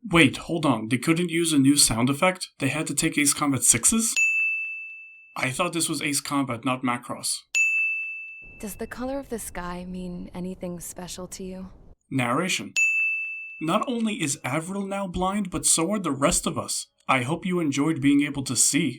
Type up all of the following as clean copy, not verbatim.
Wait, hold on, they couldn't use a new sound effect? They had to take Ace Combat 6s? I thought this was Ace Combat, not Macross. Does the color of the sky mean anything special to you? Narration. Not only is Avril now blind, but so are the rest of us. I hope you enjoyed being able to see.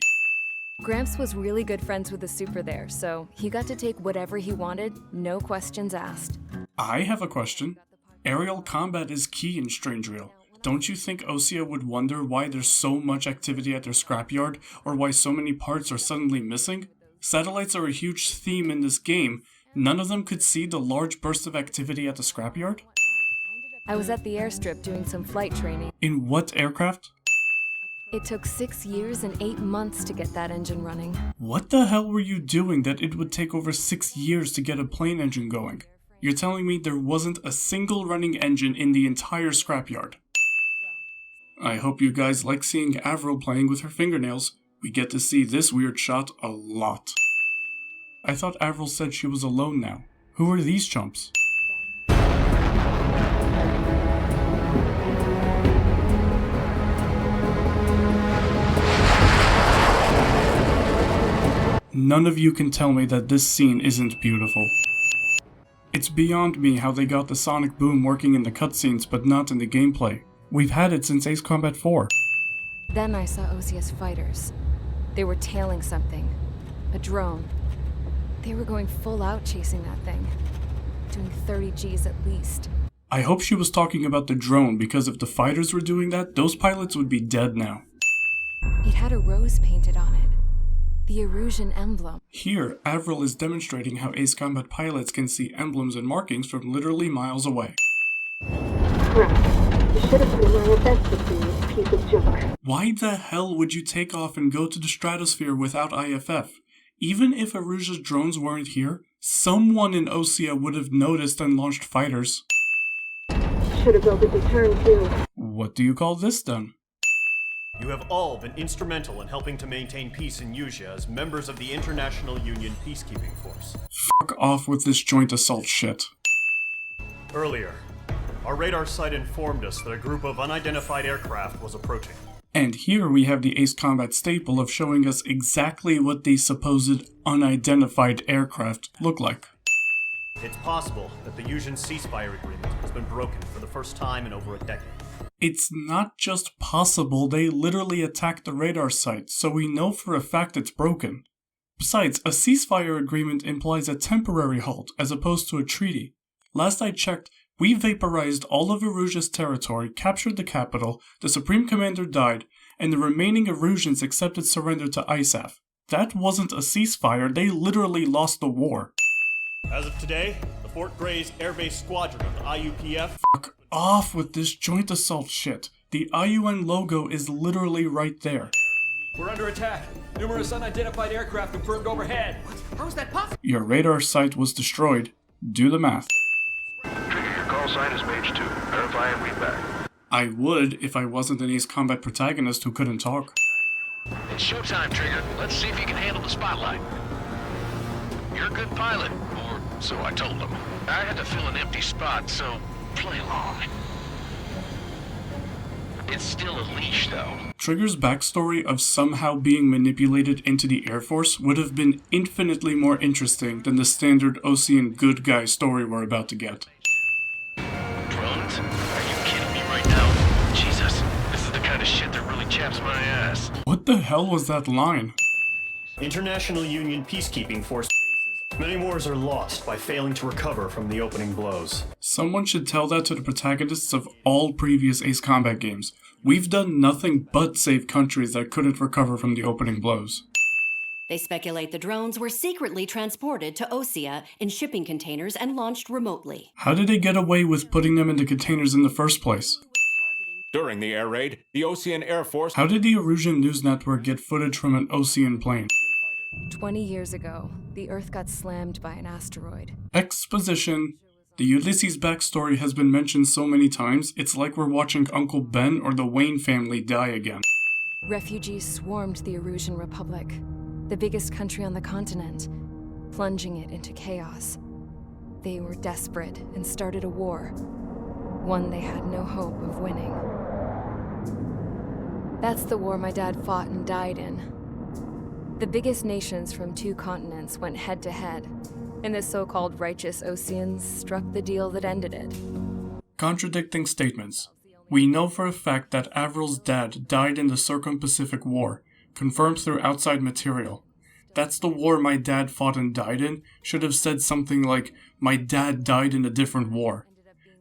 Gramps was really good friends with the Super there, so he got to take whatever he wanted, no questions asked. I have a question. Aerial combat is key in Strange Reel. Don't you think Osea would wonder why there's so much activity at their scrapyard, or why so many parts are suddenly missing? Satellites are a huge theme in this game. None of them could see the large burst of activity at the scrapyard? I was at the airstrip doing some flight training. In what aircraft? It took 6 years and 8 months to get that engine running. What the hell were you doing that it would take over 6 years to get a plane engine going? You're telling me there wasn't a single running engine in the entire scrapyard? I hope you guys like seeing Avril playing with her fingernails. We get to see this weird shot a lot. I thought Avril said she was alone now. Who are these chumps? None of you can tell me that this scene isn't beautiful. It's beyond me how they got the sonic boom working in the cutscenes but not in the gameplay. We've had it since Ace Combat 4. Then I saw Osea's fighters. They were tailing something. A drone. They were going full out chasing that thing. Doing 30 Gs at least. I hope she was talking about the drone, because if the fighters were doing that, those pilots would be dead now. It had a rose painted on it. The Erusian emblem. Here, Avril is demonstrating how Ace Combat pilots can see emblems and markings from literally miles away. Right. You should have been wearing a vest with me, piece of junk. Why the hell would you take off and go to the stratosphere without IFF? Even if Erusia's drones weren't here, someone in Osea would have noticed and launched fighters. Should have built a deterrent too. What do you call this then? You have all been instrumental in helping to maintain peace in Usea as members of the International Union Peacekeeping Force. Fuck off with this joint assault shit. Earlier, our radar site informed us that a group of unidentified aircraft was approaching. And here we have the Ace Combat staple of showing us exactly what these supposed unidentified aircraft look like. It's possible that the Usian ceasefire agreement has been broken for the first time in over a decade. It's not just possible, they literally attacked the radar site, so we know for a fact it's broken. Besides, a ceasefire agreement implies a temporary halt as opposed to a treaty. Last I checked, we vaporized all of Erusia's territory, captured the capital, the Supreme Commander died, and the remaining Erusians accepted surrender to ISAF. That wasn't a ceasefire, they literally lost the war. As of today, the Fort Gray's Air Base Squadron of the IUPF... Fuck off with this joint assault shit. The IUN logo is literally right there. We're under attack. Numerous unidentified aircraft confirmed overhead. What? How is that possible? Your radar site was destroyed. Do the math. Trigger, your call sign is page 2. Verify and read back. I would if I wasn't an Ace Combat protagonist who couldn't talk. It's showtime, Trigger. Let's see if you can handle the spotlight. You're a good pilot, or so I told them. I had to fill an empty spot, so play along. It's still a leash, though. Trigger's backstory of somehow being manipulated into the Air Force would have been infinitely more interesting than the standard Osean good guy story we're about to get. Drones? Are you kidding me right now? Jesus, this is the kind of shit that really chaps my ass. What the hell was that line? International Union Peacekeeping Force bases. Many wars are lost by failing to recover from the opening blows. Someone should tell that to the protagonists of all previous Ace Combat games. We've done nothing but save countries that couldn't recover from the opening blows. They speculate the drones were secretly transported to Osea in shipping containers and launched remotely. How did they get away with putting them into containers in the first place? During the air raid, the Osean Air Force... How did the Erusian News Network get footage from an Osean plane? 20 years ago, the Earth got slammed by an asteroid. Exposition. The Ulysses backstory has been mentioned so many times, it's like we're watching Uncle Ben or the Wayne family die again. Refugees swarmed the Erusian Republic, the biggest country on the continent, plunging it into chaos. They were desperate and started a war, one they had no hope of winning. That's the war my dad fought and died in. The biggest nations from 2 continents went head to head, and the so-called righteous Oseans struck the deal that ended it. Contradicting statements. We know for a fact that Avril's dad died in the Circum-Pacific War, confirmed through outside material. That's the war my dad fought and died in should have said something like, my dad died in a different war.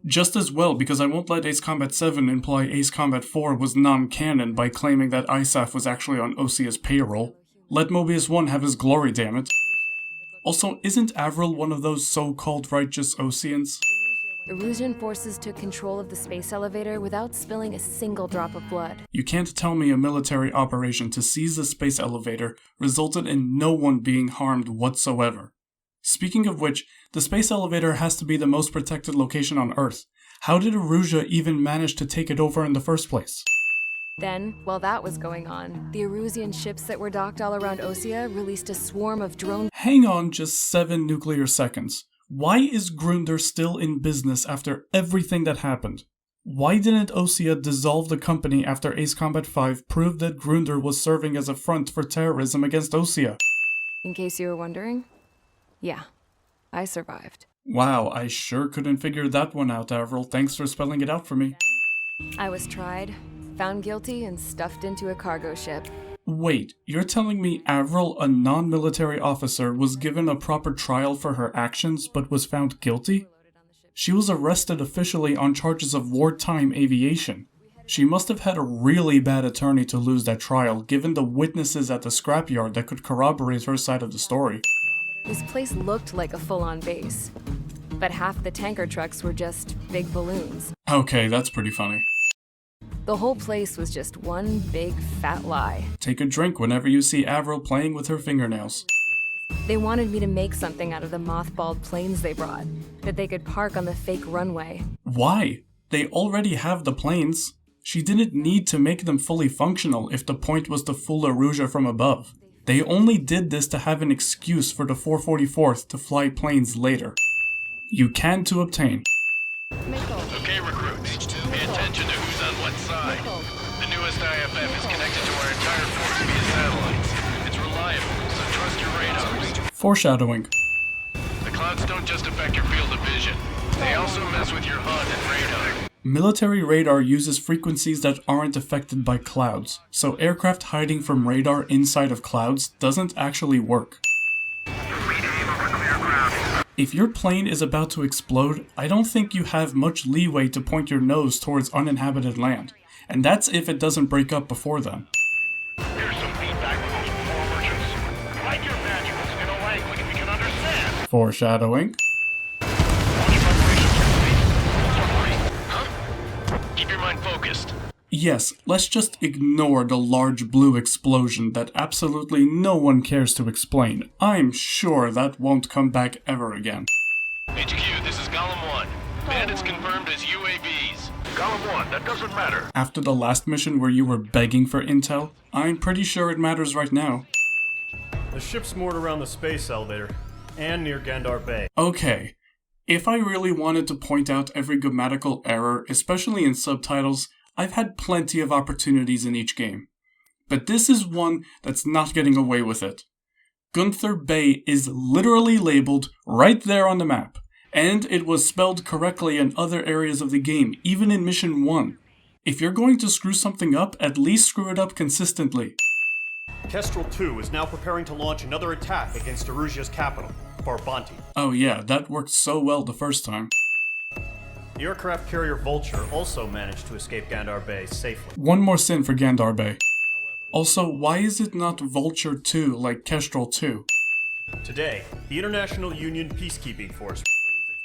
Just as well, because I won't let Ace Combat 7 imply Ace Combat 4 was non-canon by claiming that ISAF was actually on Osia's payroll. Let Mobius 1 have his glory, dammit. Also, isn't Avril one of those so-called righteous Oseans? Erusian forces took control of the space elevator without spilling a single drop of blood. You can't tell me a military operation to seize the space elevator resulted in no one being harmed whatsoever. Speaking of which, the space elevator has to be the most protected location on Earth. How did Erusia even manage to take it over in the first place? Then, while that was going on, the Erusian ships that were docked all around Osia released a swarm of drone— Hang on just 7 nuclear seconds. Why is Grunder still in business after everything that happened? Why didn't Osia dissolve the company after Ace Combat 5 proved that Grunder was serving as a front for terrorism against Osia? In case you were wondering, yeah, I survived. Wow, I sure couldn't figure that one out, Avril. Thanks for spelling it out for me. I was tried, found guilty, and stuffed into a cargo ship. Wait, you're telling me Avril, a non-military officer, was given a proper trial for her actions but was found guilty? She was arrested officially on charges of wartime aviation. She must have had a really bad attorney to lose that trial, given the witnesses at the scrapyard that could corroborate her side of the story. This place looked like a full-on base, but half the tanker trucks were just big balloons. Okay, that's pretty funny. The whole place was just one big fat lie. Take a drink whenever you see Avril playing with her fingernails. They wanted me to make something out of the mothballed planes they brought, that they could park on the fake runway. Why? They already have the planes. She didn't need to make them fully functional if the point was to fool Erusia from above. They only did this to have an excuse for the 444th to fly planes later. You can to obtain. Okay, recruits. Pay attention to who's on what side. The newest IFF is connected to our entire force via satellites. It's reliable, so trust your radars. Foreshadowing. The clouds don't just affect your field of vision. They also mess with your HUD and radar. Military radar uses frequencies that aren't affected by clouds, so aircraft hiding from radar inside of clouds doesn't actually work. If your plane is about to explode, I don't think you have much leeway to point your nose towards uninhabited land, and that's if it doesn't break up before then. Here's some feedback from those poor merchants. Write your manuals in a language we can understand. Foreshadowing. Keep your mind focused. Yes, let's just ignore the large blue explosion that absolutely no one cares to explain. I'm sure that won't come back ever again. HQ, this is Golem 1. Bandits confirmed as UAVs. Golem 1, that doesn't matter. After the last mission where you were begging for intel, I'm pretty sure it matters right now. The ship's moored around the space elevator, and near Gandar Bay. Okay, if I really wanted to point out every grammatical error, especially in subtitles, I've had plenty of opportunities in each game. But this is one that's not getting away with it. Gunther Bay is literally labeled right there on the map, and it was spelled correctly in other areas of the game, even in Mission 1. If you're going to screw something up, at least screw it up consistently. Kestrel 2 is now preparing to launch another attack against Erusia's capital, Barbanti. Oh yeah, that worked so well the first time. The aircraft carrier Vulture also managed to escape Gandar Bay safely. One more sin for Gandar Bay. Also, why is it not Vulture 2 like Kestrel 2? Today, the International Union Peacekeeping Force,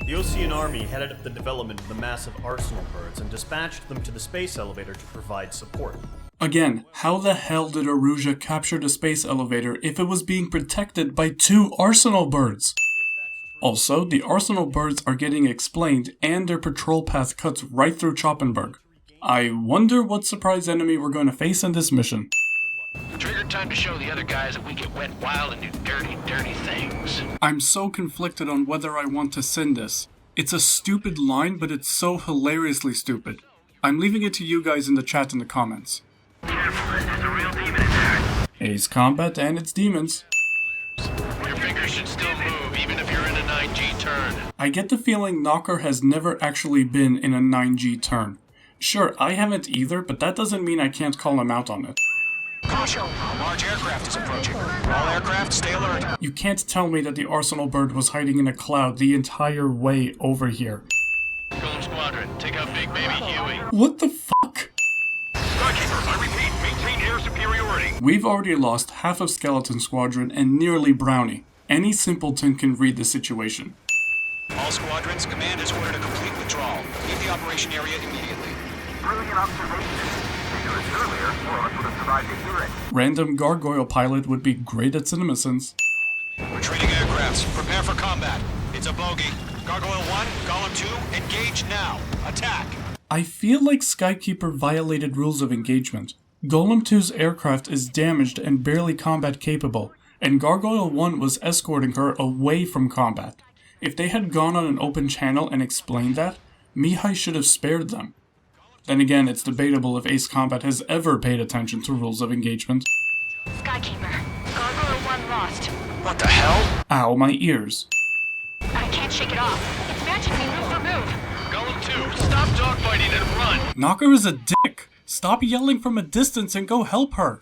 the Osean Army headed up the development of the massive arsenal birds and dispatched them to the space elevator to provide support. Again, how the hell did Erusia capture the space elevator if it was being protected by 2 arsenal birds? Also, the arsenal birds are getting explained and their patrol path cuts right through Choppenberg. I wonder what surprise enemy we're going to face in this mission. Trigger, time to show the other guys that we get wet wild and do dirty, dirty things. I'm so conflicted on whether I want to send this. It's a stupid line, but it's so hilariously stupid. I'm leaving it to you guys in the chat in the comments. There's a real demon in there. Ace Combat and its demons. Your fingers should still move, even if you're in a 9G turn. I get the feeling Knocker has never actually been in a 9G turn. Sure, I haven't either, but that doesn't mean I can't call him out on it. Caution! A large aircraft is approaching. All aircraft, stay alert. You can't tell me that the Arsenal bird was hiding in a cloud the entire way over here. Golem Squadron, take out Big Baby Huey. What the fuck? Skykeeper, I repeat, maintain air superiority. We've already lost half of Skeleton Squadron and nearly Brownie. Any simpleton can read the situation. All squadrons, command has ordered a complete withdrawal. Leave the operation area immediately. Brilliant observation. Earlier, more of us would have survived to hear it. Random gargoyle pilot would be great at CinemaSins. Retreating aircrafts, prepare for combat. It's a bogey. Gargoyle 1, Golem 2, engage now. Attack! I feel like Skykeeper violated rules of engagement. Golem 2's aircraft is damaged and barely combat capable, and Gargoyle 1 was escorting her away from combat. If they had gone on an open channel and explained that, Mihai should have spared them. Then again, it's debatable if Ace Combat has ever paid attention to rules of engagement. Skykeeper, Gargoyle 1 lost. What the hell? Ow, my ears. I can't shake it off. It's magically move for move. Golem 2, stop dogfighting and run. Knocker is a dick! Stop yelling from a distance and go help her!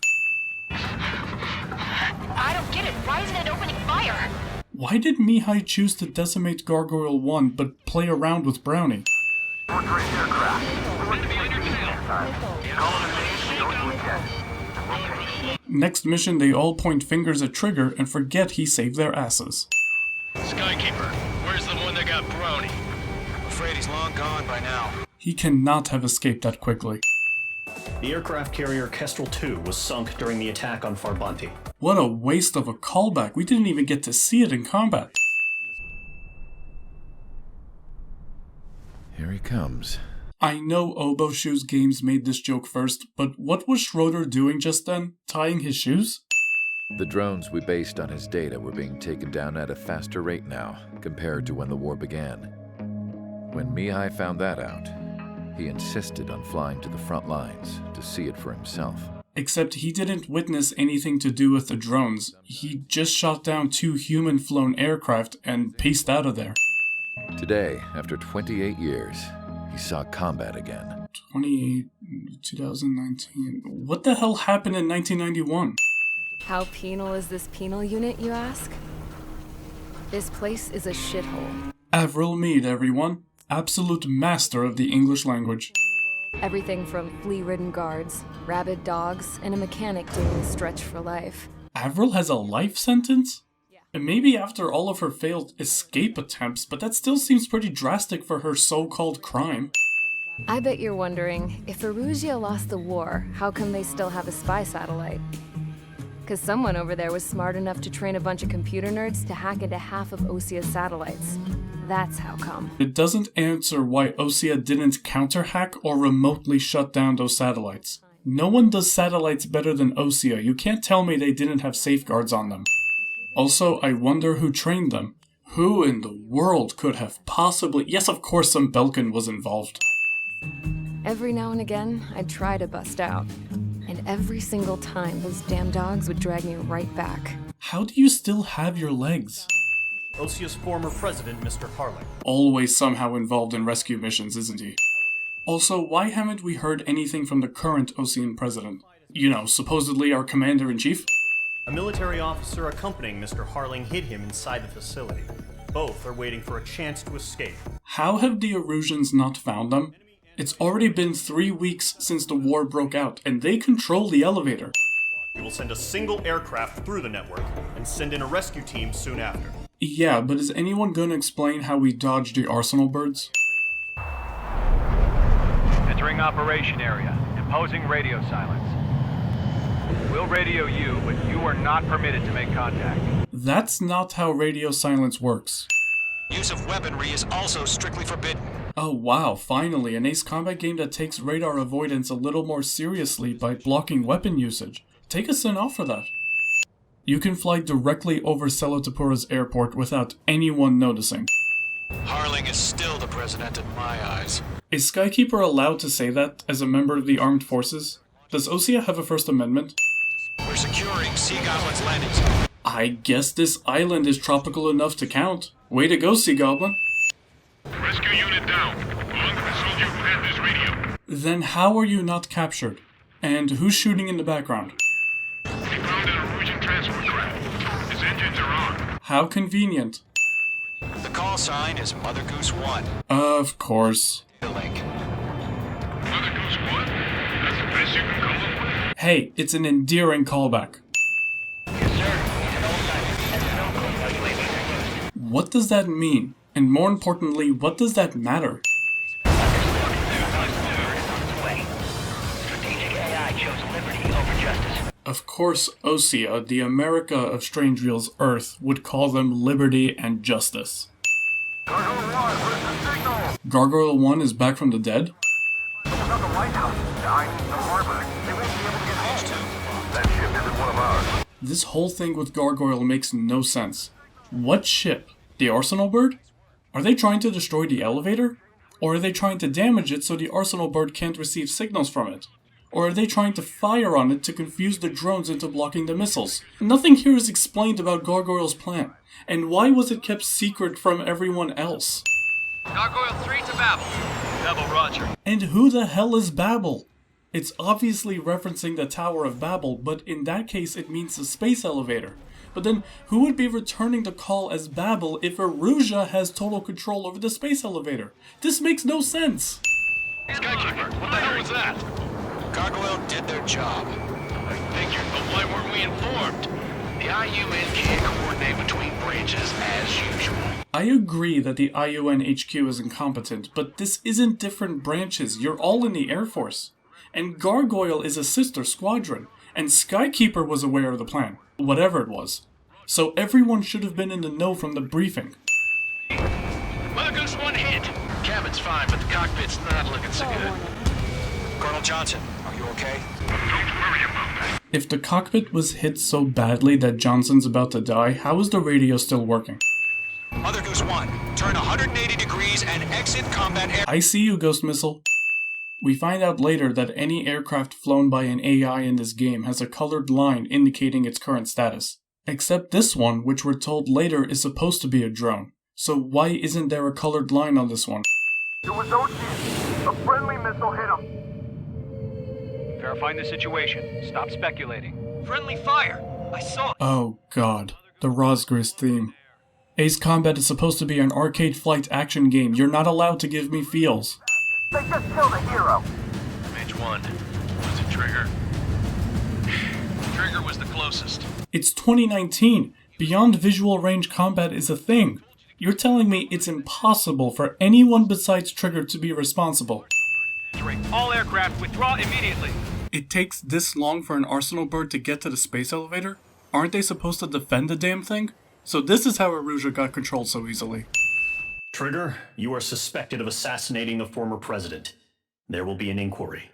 I don't get it. Why isn't it opening fire? Why did Mihai choose to decimate Gargoyle 1 but play around with Brownie? Portrait aircraft. Next mission, they all point fingers at Trigger and forget he saved their asses. Skykeeper, where's the one that got Brownie? I'm afraid he's long gone by now. He cannot have escaped that quickly. The aircraft carrier Kestrel 2 was sunk during the attack on Farbanti. What a waste of a callback, we didn't even get to see it in combat. Here he comes. I know Oboe Shoes Games made this joke first, but what was Schroeder doing just then? Tying his shoes? The drones we based on his data were being taken down at a faster rate now, compared to when the war began. When Mihai found that out, he insisted on flying to the front lines to see it for himself. Except he didn't witness anything to do with the drones. He just shot down 2 human-flown aircraft and paced out of there. Today, after 28 years, he saw combat again. 2019. What the hell happened in 1991? How penal is this penal unit, you ask? This place is a shithole. Avril Mead, everyone. Absolute master of the English language. Everything from flea-ridden guards, rabid dogs, and a mechanic doing the stretch for life. Avril has a life sentence? And maybe after all of her failed escape attempts, but that still seems pretty drastic for her so-called crime. I bet you're wondering, if Erusia lost the war, how come they still have a spy satellite? Because someone over there was smart enough to train a bunch of computer nerds to hack into half of Osia's satellites. That's how come. It doesn't answer why Osia didn't counter-hack or remotely shut down those satellites. No one does satellites better than Osia. You can't tell me they didn't have safeguards on them. Also, I wonder who trained them. Who in the world could have possibly... Yes, of course some Belkin was involved. Every now and again, I'd try to bust out. And every single time, those damn dogs would drag me right back. How do you still have your legs? Osia's former president, Mr. Harling. Always somehow involved in rescue missions, isn't he? Also, why haven't we heard anything from the current Osian president? You know, supposedly our commander-in-chief? A military officer accompanying Mr. Harling hid him inside the facility. Both are waiting for a chance to escape. How have the Erusians not found them? It's already been 3 weeks since the war broke out, and they control the elevator. We will send a single aircraft through the network, and send in a rescue team soon after. Yeah, but is anyone gonna explain how we dodged the Arsenal birds? Entering operation area. Imposing radio silence. We'll radio you, but you are not permitted to make contact. That's not how radio silence works. Use of weaponry is also strictly forbidden. Oh wow, finally, an Ace Combat game that takes radar avoidance a little more seriously by blocking weapon usage. Take a sin off for that. You can fly directly over Selotapura's airport without anyone noticing. Harling is still the president in my eyes. Is Skykeeper allowed to say that as a member of the armed forces? Does Osea have a First Amendment? We're securing Sea Goblin's landing zone. I guess this island is tropical enough to count. Way to go, Sea Goblin. Rescue unit down. Along with the soldier who had this radio. Then how are you not captured? And who's shooting in the background? We found an Norwegian transport craft. His engines are on. How convenient. The call sign is Mother Goose 1. Of course. Link. Mother Goose 1? That's the best you can call him? Hey, it's an endearing callback. What does that mean? And more importantly, what does that matter? Of course, Osea, the America of Strange Reels Earth, would call them liberty and justice. Gargoyle 1 is back from the dead? This whole thing with Gargoyle makes no sense. What ship? The Arsenal Bird? Are they trying to destroy the elevator? Or are they trying to damage it so the Arsenal Bird can't receive signals from it? Or are they trying to fire on it to confuse the drones into blocking the missiles? Nothing here is explained about Gargoyle's plan. And why was it kept secret from everyone else? Gargoyle 3 to Babel. Babel, roger. And who the hell is Babel? It's obviously referencing the Tower of Babel, but in that case it means the space elevator. But then, who would be returning the call as Babel if Erusia has total control over the space elevator? This makes no sense! Skykeeper, what the hell was that? Gargoyle did their job. I figured, but why weren't we informed? The IUN can't coordinate between branches as usual. I agree that the IUN HQ is incompetent, but this isn't different branches. You're all in the Air Force. And Gargoyle is a sister squadron, and Skykeeper was aware of the plan. Whatever it was. So everyone should have been in the know from the briefing. Mother Goose 1 hit. Cabin's fine, but the cockpit's not looking so good. Colonel Johnson, are you okay? Don't worry about that. If the cockpit was hit so badly that Johnson's about to die, how is the radio still working? Mother Goose 1, turn 180 degrees and exit combat air. I see you, Ghost Missile. We find out later that any aircraft flown by an AI in this game has a colored line indicating its current status. Except this one, which we're told later is supposed to be a drone. So why isn't there a colored line on this one? It was Ocean. A friendly missile hit him. Verifying the situation. Stop speculating. Friendly fire. I saw it. Oh god, the Rosgris theme. Ace Combat is supposed to be an arcade flight action game. You're not allowed to give me feels. They just killed a hero. Mage 1. Was it Trigger? Trigger was the closest. It's 2019. Beyond visual range combat is a thing. You're telling me it's impossible for anyone besides Trigger to be responsible. All aircraft withdraw immediately. It takes this long for an Arsenal Bird to get to the space elevator? Aren't they supposed to defend the damn thing? So this is how Erusia got controlled so easily. Trigger, you are suspected of assassinating the former president. There will be an inquiry.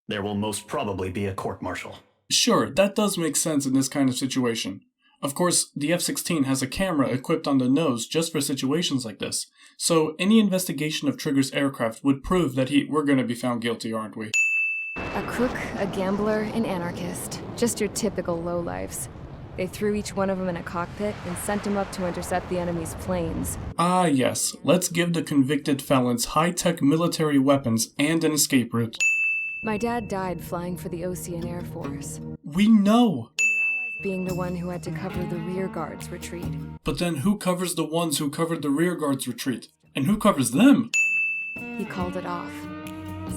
There will most probably be a court-martial. Sure, that does make sense in this kind of situation. Of course, the F-16 has a camera equipped on the nose just for situations like this, so any investigation of Trigger's aircraft would prove that we're gonna be found guilty, aren't we? A crook, a gambler, an anarchist. Just your typical lowlifes. They threw each one of them in a cockpit and sent them up to intercept the enemy's planes. Ah yes, let's give the convicted felons high-tech military weapons and an escape route. My dad died flying for the Ocean Air Force. We know! Being the one who had to cover the rear guard's retreat. But then who covers the ones who covered the rear guard's retreat? And who covers them? He called it off.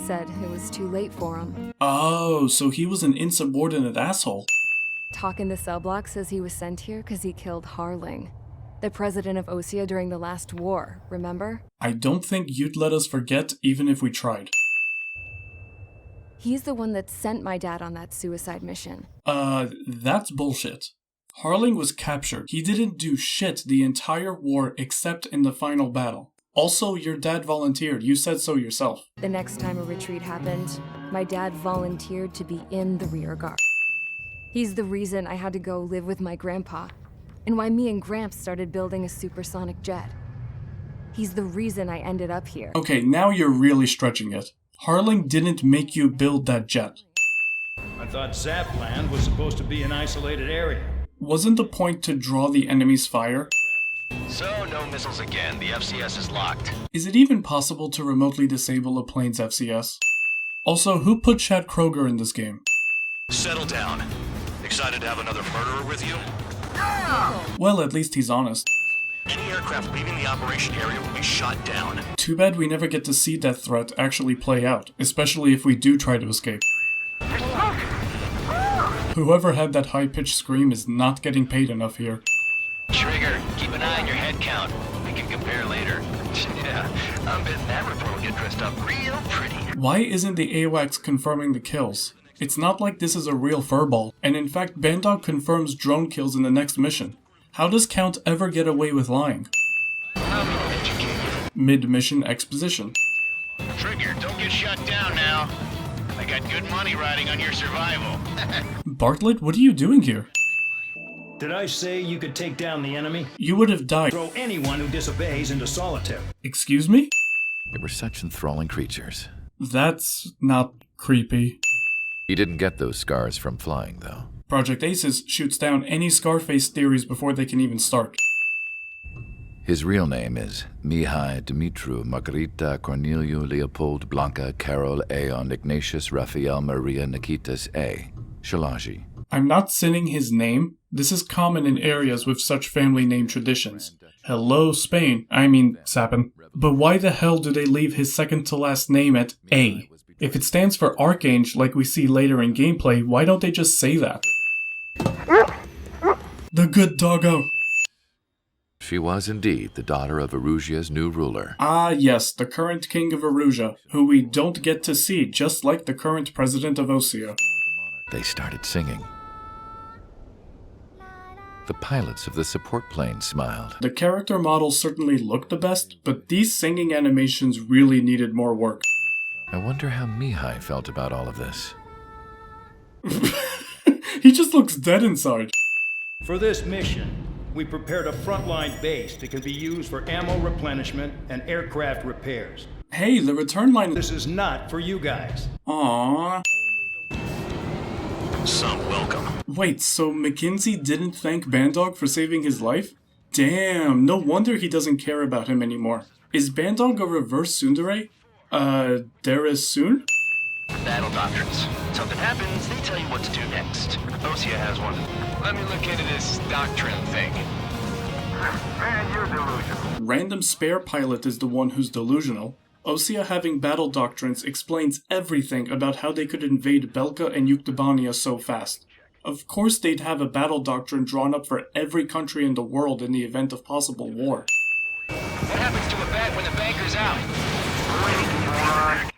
Said it was too late for him. Oh, so he was an insubordinate asshole. Talk in the cell block says he was sent here because he killed Harling, the president of Osea during the last war, remember? I don't think you'd let us forget even if we tried. He's the one that sent my dad on that suicide mission. That's bullshit. Harling was captured. He didn't do shit the entire war except in the final battle. Also, your dad volunteered. You said so yourself. The next time a retreat happened, my dad volunteered to be in the rear guard. He's the reason I had to go live with my grandpa, and why me and Gramps started building a supersonic jet. He's the reason I ended up here. Okay, now you're really stretching it. Harling didn't make you build that jet. thought Zapland was supposed to be an isolated area. Wasn't the point to draw the enemy's fire? So, no missiles again. The FCS is locked. Is it even possible to remotely disable a plane's FCS? Also, who put Chad Kroger in this game? Settle down. Excited to have another murderer with you? Well, at least he's honest. Any aircraft leaving the operation area will be shot down. Too bad we never get to see that threat actually play out, especially if we do try to escape. Whoever had that high-pitched scream is not getting paid enough here. Trigger, keep an eye on your head count. We can compare later. Yeah, I'm betting that report will get dressed up real pretty. Why isn't the AWACS confirming the kills? It's not like this is a real furball, and in fact Bandog confirms drone kills in the next mission. How does Count ever get away with lying? Mid-mission exposition. Trigger, don't get shut down now. I got good money riding on your survival. Bartlett, what are you doing here? Did I say you could take down the enemy? You would have died. Throw anyone who disobeys into solitary. Excuse me? They were such enthralling creatures. That's not creepy. He didn't get those scars from flying, though. Project Aces shoots down any Scarface theories before they can even start. His real name is Mihai Dumitru Margarita Corneliu Leopold Blanca Carol Aeon Ignatius Raphael Maria Nikitas A. Shalaji. I'm not sinning his name. This is common in areas with such family name traditions. Hello, Spain. I mean, Sapin. But why the hell do they leave his second to last name at A? If it stands for Archange, like we see later in gameplay, why don't they just say that? The good doggo. She was indeed the daughter of Erusia's new ruler. Ah yes, the current king of Erusia, who we don't get to see, just like the current president of Osea. They started singing. The pilots of the support plane smiled. The character models certainly looked the best, but these singing animations really needed more work. I wonder how Mihai felt about all of this. He just looks dead inside. For this mission, we prepared a frontline base that could be used for ammo replenishment and aircraft repairs. Hey, the return line... This is not for you guys. Aww. Some welcome. Wait, so McKinsey didn't thank Bandog for saving his life? Damn, no wonder he doesn't care about him anymore. Is Bandog a reverse tsundere? There is soon? Battle doctrines. Something happens, they tell you what to do next. Osea has one. Let me look into this doctrine thing. Man, you're delusional. Random spare pilot is the one who's delusional. Osea having battle doctrines explains everything about how they could invade Belka and Yuktobania so fast. Of course they'd have a battle doctrine drawn up for every country in the world in the event of possible war. What happens to a bet when the banker's out?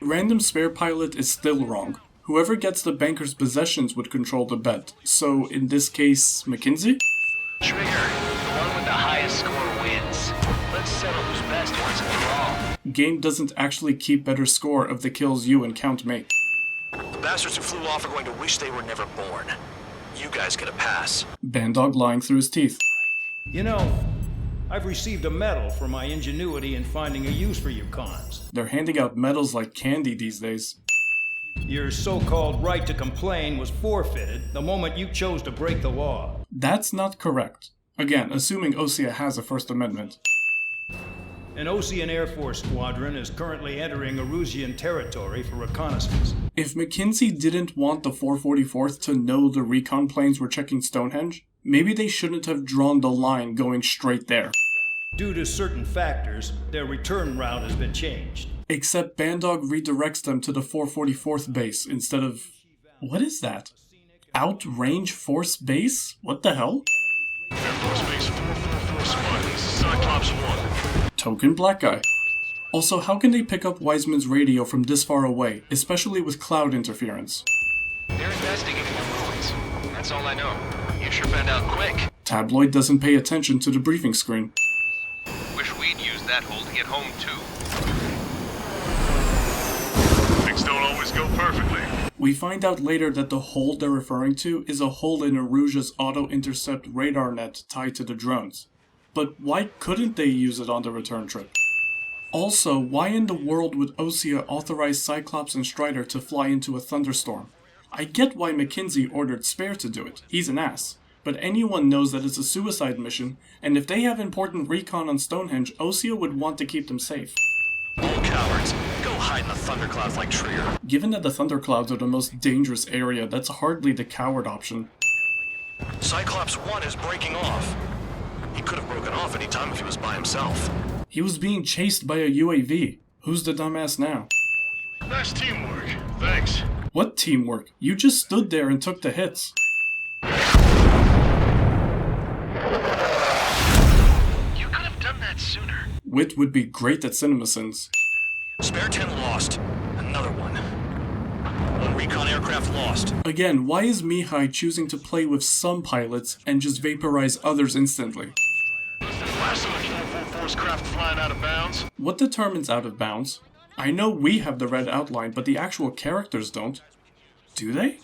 Random spare pilot is still wrong. Whoever gets the banker's possessions would control the bet. So in this case, McKinsey? Trigger, the one with the highest score wins. Let's settle who's best once and for all. Game doesn't actually keep better score of the kills you and Count make. The bastards who flew off are going to wish they were never born. You guys get a pass. Bandog lying through his teeth. You know, I've received a medal for my ingenuity in finding a use for you cons. They're handing out medals like candy these days. Your so-called right to complain was forfeited the moment you chose to break the law. That's not correct. Again, assuming Osea has a First Amendment. An Osean Air Force squadron is currently entering Erusian territory for reconnaissance. If McKinsey didn't want the 444th to know the recon planes were checking Stonehenge, maybe they shouldn't have drawn the line going straight there. Due to certain factors, their return route has been changed. Except Bandog redirects them to the 444th base instead of... What is that? Outrange Force Base? What the hell? Air Force Base 444 Smiley, Cyclops 1. Token black guy. Also, how can they pick up Wiseman's radio from this far away, especially with cloud interference? They're investigating the ruins. That's all I know. You sure found out quick. Tabloid doesn't pay attention to the briefing screen. Wish we'd used that hole to get home, too. Things don't always go perfectly. We find out later that the hole they're referring to is a hole in Erusia's auto-intercept radar net tied to the drones. But why couldn't they use it on the return trip? Also, why in the world would Osea authorize Cyclops and Strider to fly into a thunderstorm? I get why McKinsey ordered Spare to do it, he's an ass. But anyone knows that it's a suicide mission, and if they have important recon on Stonehenge, Osea would want to keep them safe. All cowards, go hide in the thunderclouds like Trigger. Given that the thunderclouds are the most dangerous area, that's hardly the coward option. Cyclops 1 is breaking off. He could have broken off any time if he was by himself. He was being chased by a UAV. Who's the dumbass now? Nice teamwork. Thanks. What teamwork? You just stood there and took the hits. You could have done that sooner. Wit would be great at CinemaSins. Spare 10 lost. Another one. One recon aircraft lost. Again, why is Mihai choosing to play with some pilots and just vaporize others instantly? Last of the 444's craft flying out of bounds. What determines out of bounds? I know we have the red outline, but the actual characters don't. Do they?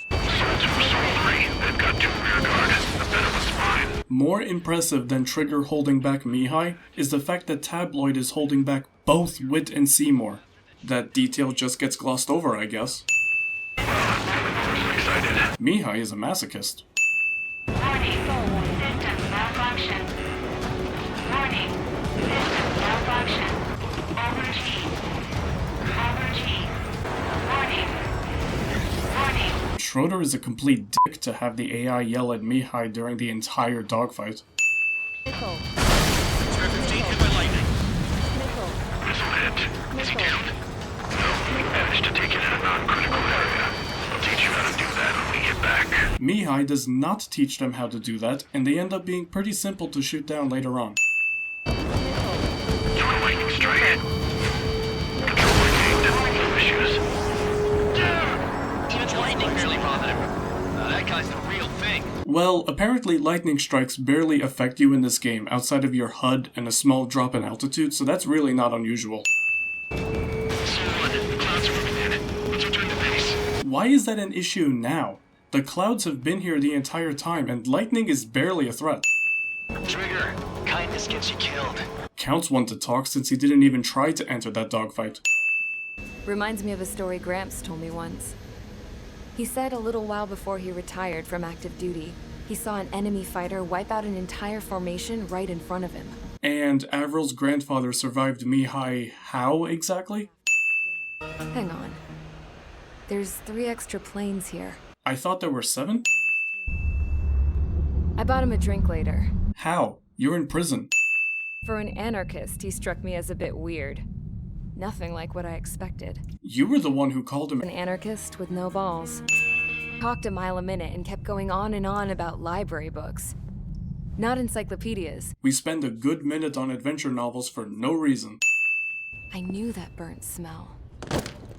They've got 2 rear guard. A bit of a spine. More impressive than Trigger holding back Mihai is the fact that Tabloid is holding back both Wit and Seymour. That detail just gets glossed over, I guess. Mihai is a masochist. Warning. System malfunction. Warning. System malfunction. Overheat. Warning. Schroeder is a complete dick to have the AI yell at Mihai during the entire dogfight. Spare 15 hit by lightning. Missile hit. Is he down? No, we managed to take it in a non-critical area. I'll teach you how to do that when we get back. Mihai does not teach them how to do that, and they end up being pretty simple to shoot down later on. Throw a lightning strike. Control retained. No issues. Even lightning barely bothered him. That guy's the real thing. Well, apparently lightning strikes barely affect you in this game outside of your HUD and a small drop in altitude, so that's really not unusual. Why is that an issue now? The clouds have been here the entire time, and lightning is barely a threat. Trigger, kindness gets you killed. Counts want to talk since he didn't even try to enter that dogfight. Reminds me of a story Gramps told me once. He said a little while before he retired from active duty, he saw an enemy fighter wipe out an entire formation right in front of him. And Avril's grandfather survived Mihai how exactly? Hang on. There's 3 extra planes here. I thought there were 7? I bought him a drink later. How? You're in prison. For an anarchist, he struck me as a bit weird. Nothing like what I expected. You were the one who called him an anarchist with no balls. Talked a mile a minute and kept going on and on about library books. Not encyclopedias. We spend a good minute on adventure novels for no reason. I knew that burnt smell.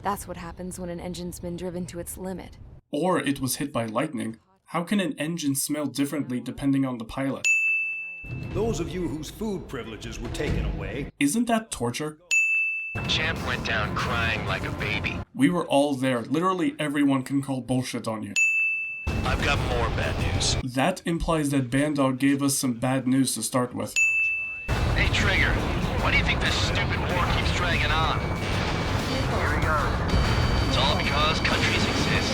That's what happens when an engine's been driven to its limit. Or it was hit by lightning. How can an engine smell differently depending on the pilot? Those of you whose food privileges were taken away... Isn't that torture? Champ went down crying like a baby. We were all there. Literally everyone can call bullshit on you. I've got more bad news. That implies that Bandog gave us some bad news to start with. Hey Trigger, why do you think this stupid war keeps dragging on? Here we go. It's all because countries exist.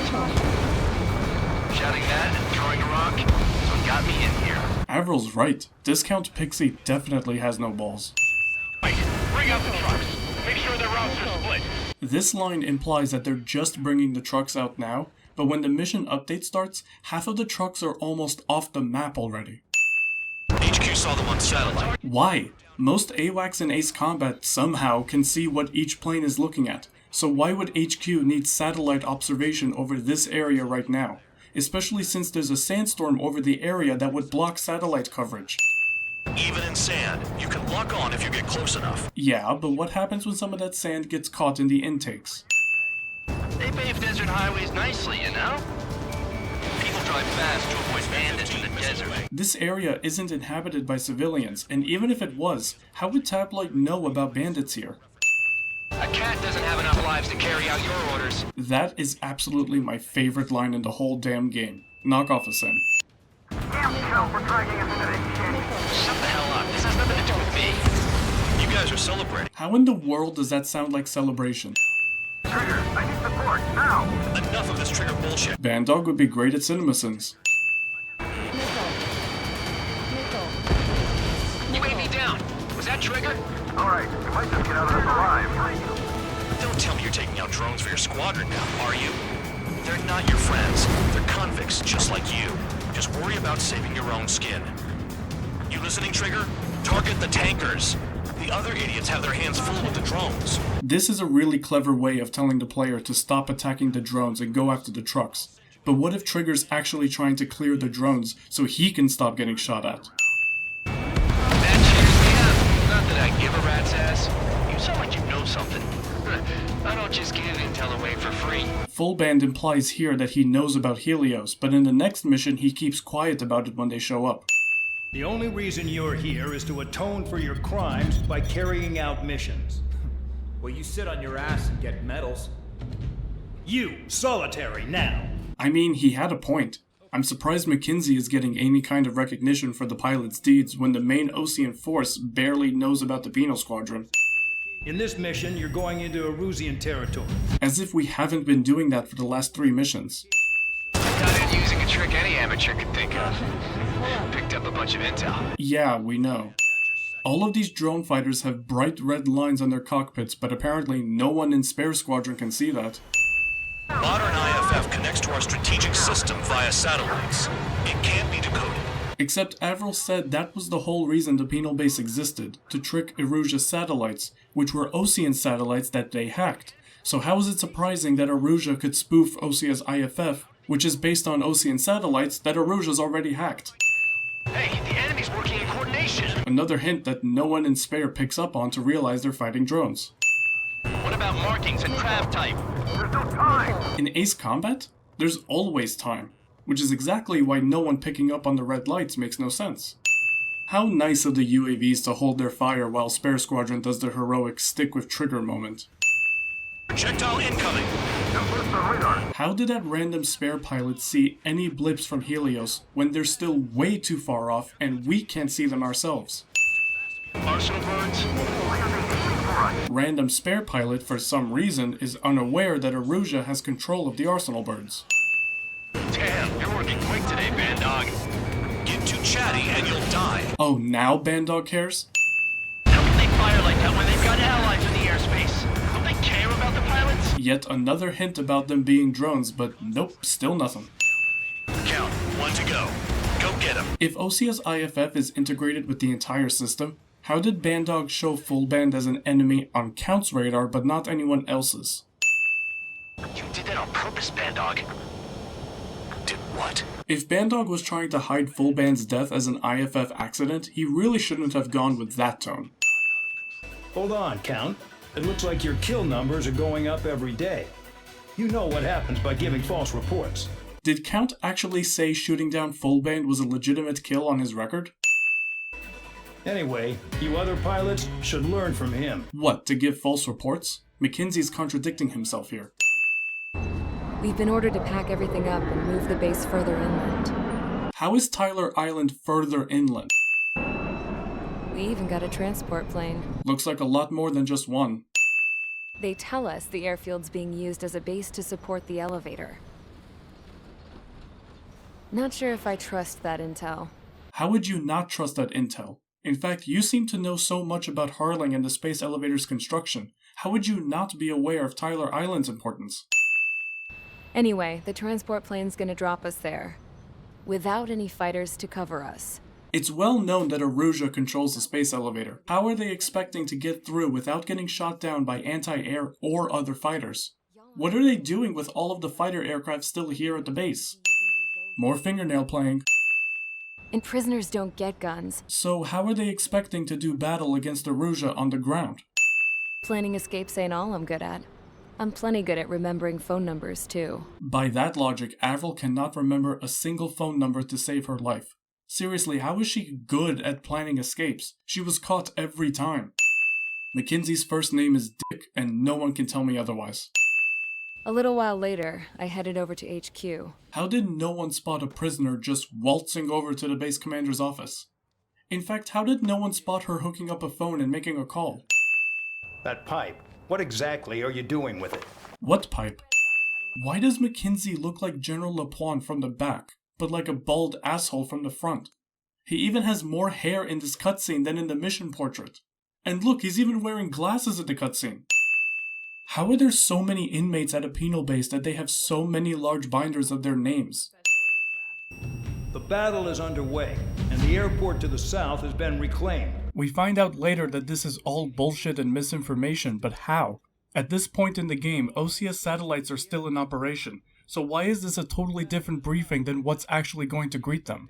Shouting that and throwing a rock is what got me in here. Avril's right. Discount Pixie definitely has no balls. Wait, bring out the trucks. Make sure their routes are split. This line implies that they're just bringing the trucks out now, but when the mission update starts, half of the trucks are almost off the map already. HQ saw the one satellite. Why? Most AWACS in Ace Combat somehow can see what each plane is looking at, so why would HQ need satellite observation over this area right now? Especially since there's a sandstorm over the area that would block satellite coverage. Even in sand, you can lock on if you get close enough. Yeah, but what happens when some of that sand gets caught in the intakes? They pave desert highways nicely, you know? People drive fast to avoid bandits in the desert. This area isn't inhabited by civilians, and even if it was, how would Tabloid know about bandits here? A cat doesn't have enough lives to carry out your orders. That is absolutely my favorite line in the whole damn game. Knock off a Sen. Shut the hell up. This has nothing to do with me. You guys are celebrating. How in the world does that sound like celebration? Trigger, I need support, now! Enough of this Trigger bullshit. Bandog would be great at CinemaSins. UAV down. Was that Trigger? Alright, we might just get out of this alive. Don't tell me you're taking out drones for your squadron now, are you? They're not your friends. They're convicts, just like you. Just worry about saving your own skin. You listening, Trigger? Target the tankers. The other idiots have their hands full with the drones. This is a really clever way of telling the player to stop attacking the drones and go after the trucks. But what if Trigger's actually trying to clear the drones so he can stop getting shot at? That cheers me up. Not that I give a rat's ass. You sound like you know something. I don't just give intel away for free. Full Band implies here that he knows about Helios, but in the next mission he keeps quiet about it when they show up. The only reason you're here is to atone for your crimes by carrying out missions. Well, you sit on your ass and get medals. You, solitary now. I mean, he had a point. I'm surprised McKinsey is getting any kind of recognition for the pilot's deeds when the main Osean force barely knows about the Penal Squadron. In this mission, you're going into Erusian territory. As if we haven't been doing that for the last 3 missions. Got in using a trick any amateur could think of. Picked up a bunch of intel. Yeah, we know. All of these drone fighters have bright red lines on their cockpits, but apparently no one in Spare Squadron can see that. Modern IFF connects to our strategic system via satellites. It can't be decoded. Except Avril said that was the whole reason the Penal Base existed, to trick Erusia's satellites, which were Osean satellites that they hacked. So how is it surprising that Erusia could spoof Osea's IFF, which is based on Osean satellites that Erusia's already hacked? Hey, the enemy's working in coordination. Another hint that no one in Spare picks up on to realize they're fighting drones. What about markings and craft type? There's no time! In Ace Combat, there's always time, which is exactly why no one picking up on the red lights makes no sense. How nice of the UAVs to hold their fire while Spare Squadron does their heroic stick with trigger moment. Projectile incoming! How did that random Spare pilot see any blips from Helios when they're still way too far off and we can't see them ourselves? Arsenal birds? Random Spare pilot, for some reason, is unaware that Erusia has control of the Arsenal birds. Damn, you're working quick today, Bandog. Get too chatty and you'll die. Oh, now Bandog cares? How can they fire like that when they've got allies in the airspace? Don't they care about the pilots? Yet another hint about them being drones, but nope, still nothing. Count, 1 to go. Go get him. If Osea's IFF is integrated with the entire system, how did Bandog show Full Band as an enemy on Count's radar but not anyone else's? You did that on purpose, Bandog. Did what? If Bandog was trying to hide Full Band's death as an IFF accident, he really shouldn't have gone with that tone. Hold on, Count. It looks like your kill numbers are going up every day. You know what happens by giving false reports. Did Count actually say shooting down Full Band was a legitimate kill on his record? Anyway, you other pilots should learn from him. What, to give false reports? McKinsey's contradicting himself here. We've been ordered to pack everything up and move the base further inland. How is Tyler Island further inland? We even got a transport plane. Looks like a lot more than just one. They tell us the airfield's being used as a base to support the elevator. Not sure if I trust that intel. How would you not trust that intel? In fact, you seem to know so much about Harling and the space elevator's construction. How would you not be aware of Tyler Island's importance? Anyway, the transport plane's gonna drop us there, without any fighters to cover us. It's well known that Erusia controls the space elevator. How are they expecting to get through without getting shot down by anti-air or other fighters? What are they doing with all of the fighter aircraft still here at the base? More fingernail playing. And prisoners don't get guns. So how are they expecting to do battle against Erusia on the ground? Planning escapes ain't all I'm good at. I'm plenty good at remembering phone numbers, too. By that logic, Avril cannot remember a single phone number to save her life. Seriously, how is she good at planning escapes? She was caught every time. McKinsey's first name is Dick, and no one can tell me otherwise. A little while later, I headed over to HQ. How did no one spot a prisoner just waltzing over to the base commander's office? In fact, how did no one spot her hooking up a phone and making a call? That pipe. What exactly are you doing with it? What pipe? Why does Mackenzie look like General LePuan from the back, but like a bald asshole from the front? He even has more hair in this cutscene than in the mission portrait. And look, he's even wearing glasses at the cutscene. How are there so many inmates at a penal base that they have so many large binders of their names? The battle is underway, and the airport to the south has been reclaimed. We find out later that this is all bullshit and misinformation, but how? At this point in the game, Osea satellites are still in operation, so why is this a totally different briefing than what's actually going to greet them?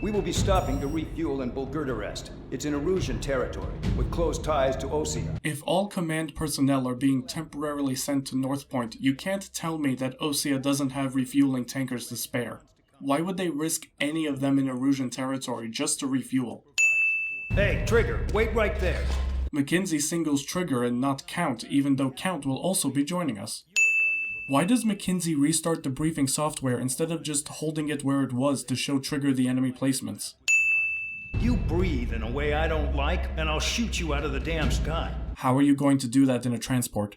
We will be stopping to refuel in Bulgurdarest. It's in Erusian territory, with close ties to Osea. If all command personnel are being temporarily sent to North Point, you can't tell me that Osea doesn't have refueling tankers to spare. Why would they risk any of them in Erusian territory just to refuel? Hey, Trigger, wait right there. Mackenzie singles Trigger and not Count, even though Count will also be joining us. Why does Mackenzie restart the briefing software instead of just holding it where it was to show Trigger the enemy placements? You breathe in a way I don't like, and I'll shoot you out of the damn sky. How are you going to do that in a transport?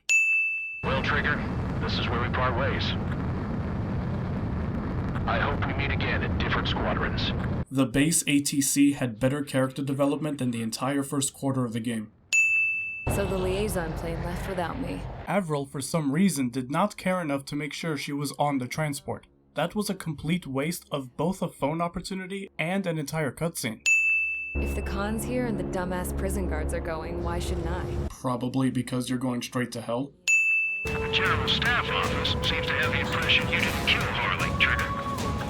Well, Trigger, this is where we part ways. I hope we meet again in different squadrons. The base ATC had better character development than the entire first quarter of the game. So the liaison plane left without me. Avril, for some reason, did not care enough to make sure she was on the transport. That was a complete waste of both a phone opportunity and an entire cutscene. If the Khan's here and the dumbass prison guards are going, why shouldn't I? Probably because you're going straight to hell. The General Staff Office seems to have the impression you didn't kill Harley, Trigger.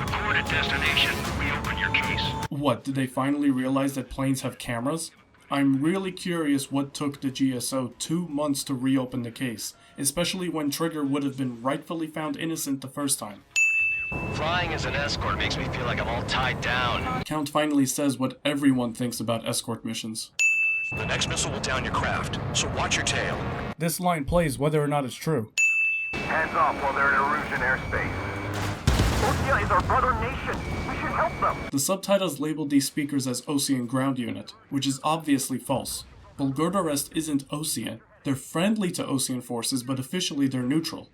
Report at destination. We open your case. What, did they finally realize that planes have cameras? I'm really curious what took the GSO 2 months to reopen the case, especially when Trigger would have been rightfully found innocent the first time. Flying as an escort makes me feel like I'm all tied down. Count finally says what everyone thinks about escort missions. The next missile will down your craft, so watch your tail. This line plays whether or not it's true. Hands off while they're in Erusian airspace. Osea is our brother nation. We should help them. The subtitles labeled these speakers as Osean Ground Unit, which is obviously false. Bulgurdarest isn't Osean. They're friendly to Osean forces, but officially they're neutral.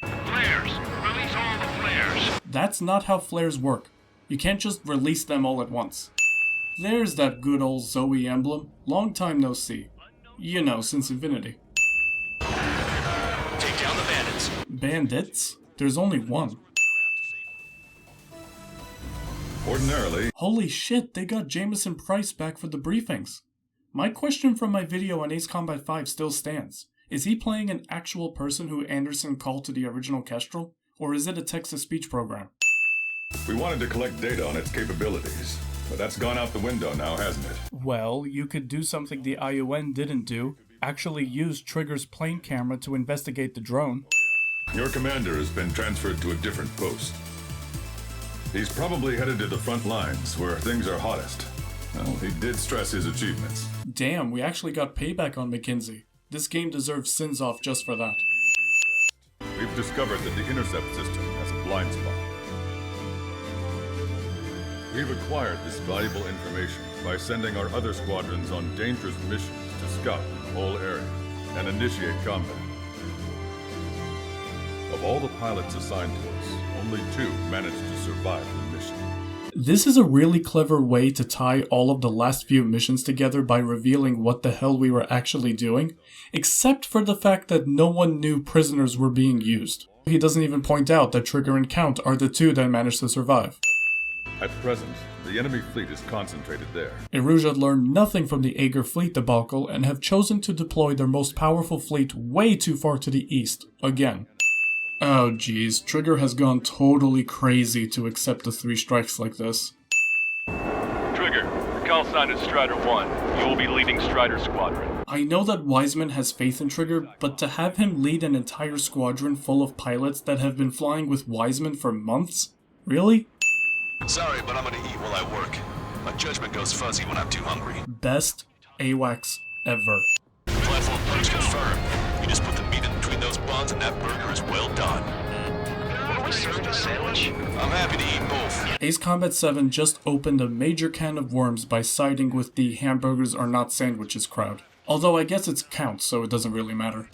Flares! Release all the flares! That's not how flares work. You can't just release them all at once. There's that good old Zoe emblem. Long time no see. You know, since Infinity. Take down the bandits. Bandits? There's only one. Ordinarily... Holy shit, they got Jameson Price back for the briefings. My question from my video on Ace Combat 5 still stands. Is he playing an actual person who Anderson called to the original Kestrel? Or is it a text-to-speech program? We wanted to collect data on its capabilities, but that's gone out the window now, hasn't it? Well, you could do something the IUN didn't do. Actually use Trigger's plane camera to investigate the drone. Your commander has been transferred to a different post. He's probably headed to the front lines, where things are hottest. Well, he did stress his achievements. Damn, we actually got payback on Mackenzie. This game deserves sins off just for that. We've discovered that the intercept system has a blind spot. We've acquired this valuable information by sending our other squadrons on dangerous missions to scout the whole area and initiate combat. Of all the pilots assigned to us, only 2 managed to survive the mission. This is a really clever way to tie all of the last few missions together by revealing what the hell we were actually doing, except for the fact that no one knew prisoners were being used. He doesn't even point out that Trigger and Count are the 2 that managed to survive. At present, the enemy fleet is concentrated there. Erusia learned nothing from the Aegir fleet debacle and have chosen to deploy their most powerful fleet way too far to the east, again. Oh geez, Trigger has gone totally crazy to accept the 3 strikes like this. Trigger, your call sign is Strider 1. You will be leading Strider Squadron. I know that Wiseman has faith in Trigger, but to have him lead an entire squadron full of pilots that have been flying with Wiseman for months? Really? Sorry, but I'm gonna eat while I work. My judgment goes fuzzy when I'm too hungry. Best AWACS ever. Platform perks confirmed. You just put the meat in between those buns and that burger is well done. What are we serving, a sandwich? I'm happy to eat both. Ace Combat 7 just opened a major can of worms by siding with the hamburgers are not sandwiches crowd. Although I guess it's Count, so it doesn't really matter.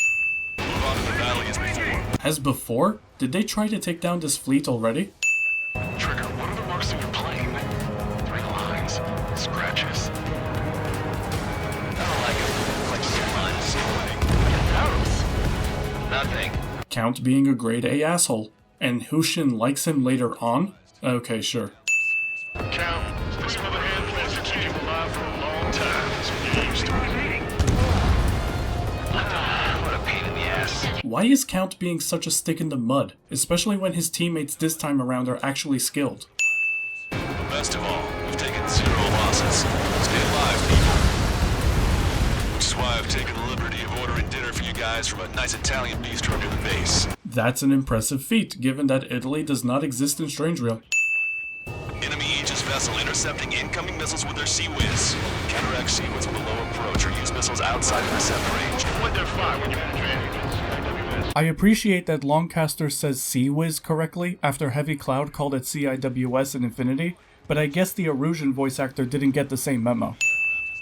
Move on to the valley as before. As before? Did they try to take down this fleet already? Trigger, what are the marks on your plane? 3 lines. Scratches. I don't like them. Like some lines. Nothing. Count being a grade A asshole. And Hushin likes him later on? Okay, sure. Count, this mother hand plans to keep you alive for a long time, so get used to it. What a pain in the ass. Why is Count being such a stick in the mud, especially when his teammates this time around are actually skilled? Best of all, we've taken 0 losses. Stay alive, people. Which is why I've taken the liberty of ordering dinner for you guys from a nice Italian bistro near the base. That's an impressive feat, given that Italy does not exist in Strange Real. Enemy Aegis vessel intercepting incoming missiles with their Sea Whiz. Counteract Sea Whiz with a low approach or use missiles outside intercept range. Point their fire when you penetrate. I appreciate that Longcaster says Sea Whiz correctly after Heavy Cloud called it CIWS in Infinity, but I guess the Erusian voice actor didn't get the same memo.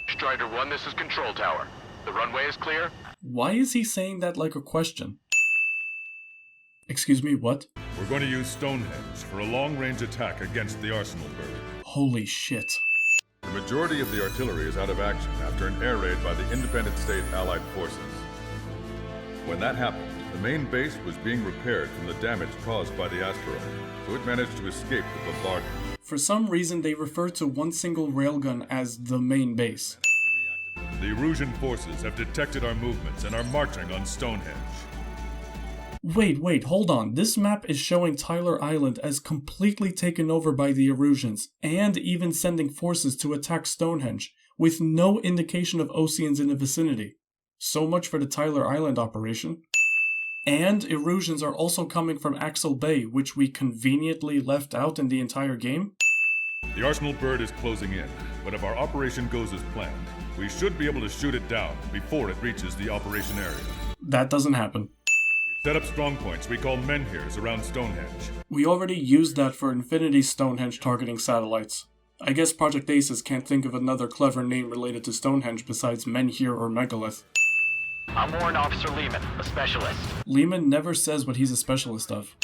Strider 1, this is Control Tower. The runway is clear? Why is he saying that like a question? Excuse me, what? We're going to use Stonehenge for a long-range attack against the Arsenal bird. Holy shit. The majority of the artillery is out of action after an air raid by the Independent State Allied forces. When that happened, the main base was being repaired from the damage caused by the asteroid, so it managed to escape the bombardment. For some reason, they refer to one single railgun as the main base. The Erusian forces have detected our movements and are marching on Stonehenge. Wait, hold on. This map is showing Tyler Island as completely taken over by the Erusians, and even sending forces to attack Stonehenge, with no indication of Oseans in the vicinity. So much for the Tyler Island operation. And Erusians are also coming from Axel Bay, which we conveniently left out in the entire game. The Arsenal bird is closing in, but if our operation goes as planned, we should be able to shoot it down before it reaches the operation area. That doesn't happen. Set up strongpoints we call menhirs around Stonehenge. We already used that for Infinity Stonehenge targeting satellites. I guess Project Aces can't think of another clever name related to Stonehenge besides Menhir or Megalith. I'm Warrant Officer Lehman, a specialist. Lehman never says what he's a specialist of.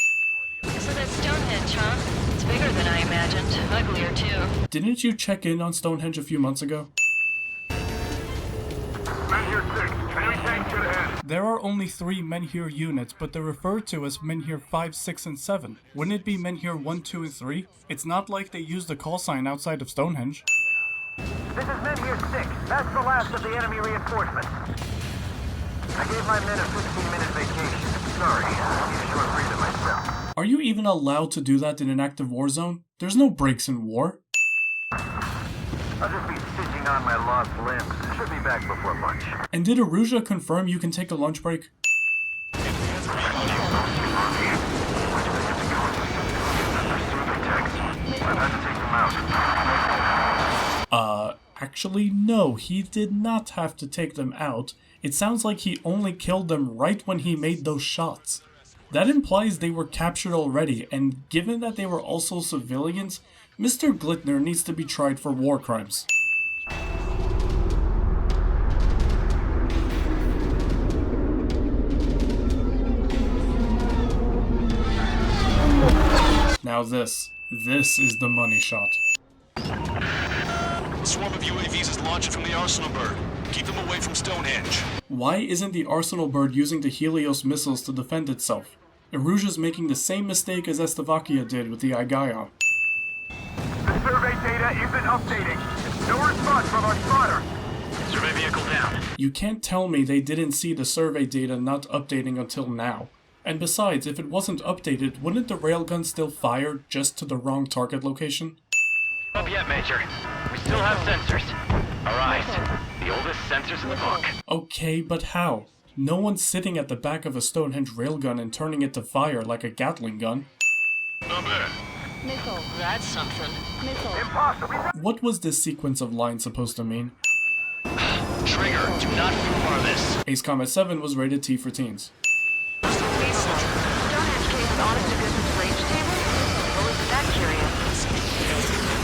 So that's Stonehenge, huh? It's bigger than I imagined. Uglier, too. Didn't you check in on Stonehenge a few months ago? Menhir 6, enemy tank should ahead. There are only 3 Menhir units, but they're referred to as Menhir 5, 6, and 7. Wouldn't it be Menhir 1, 2, and 3? It's not like they used the call sign outside of Stonehenge. This is Menhir 6. That's the last of the enemy reinforcements. I gave my men a 15-minute vacation. Sorry, I need a short breather myself. Are you even allowed to do that in an active war zone? There's no breaks in war. I'll just be stitching on my lost limbs. Should be back before lunch. And did Aruja confirm you can take a lunch break? Actually, no, he did not have to take them out. It sounds like he only killed them right when he made those shots. That implies they were captured already, and given that they were also civilians, Mr. Glittner needs to be tried for war crimes. Now this is the money shot. A swarm of UAVs is launching from the Arsenal bird. Keep them away from Stonehenge. Why isn't the Arsenal bird using the Helios missiles to defend itself? Erusia's making the same mistake as Estavakia did with the Igaion. The survey data isn't updating. No response from our spotter. Survey vehicle down. You can't tell me they didn't see the survey data not updating until now. And besides, if it wasn't updated, wouldn't the railgun still fire just to the wrong target location? Up yet, Major. We still have sensors. Alright. The oldest sensors in the book. Okay, but how? No one's sitting at the back of a Stonehenge railgun and turning it to fire like a Gatling gun. Not bad. Missile. That's something. Missile. Impossible. What was this sequence of lines supposed to mean? Trigger, do not far this. Ace Combat 7 was rated T for teens. Stonehenge case is honest to goodness range table? What was that curious?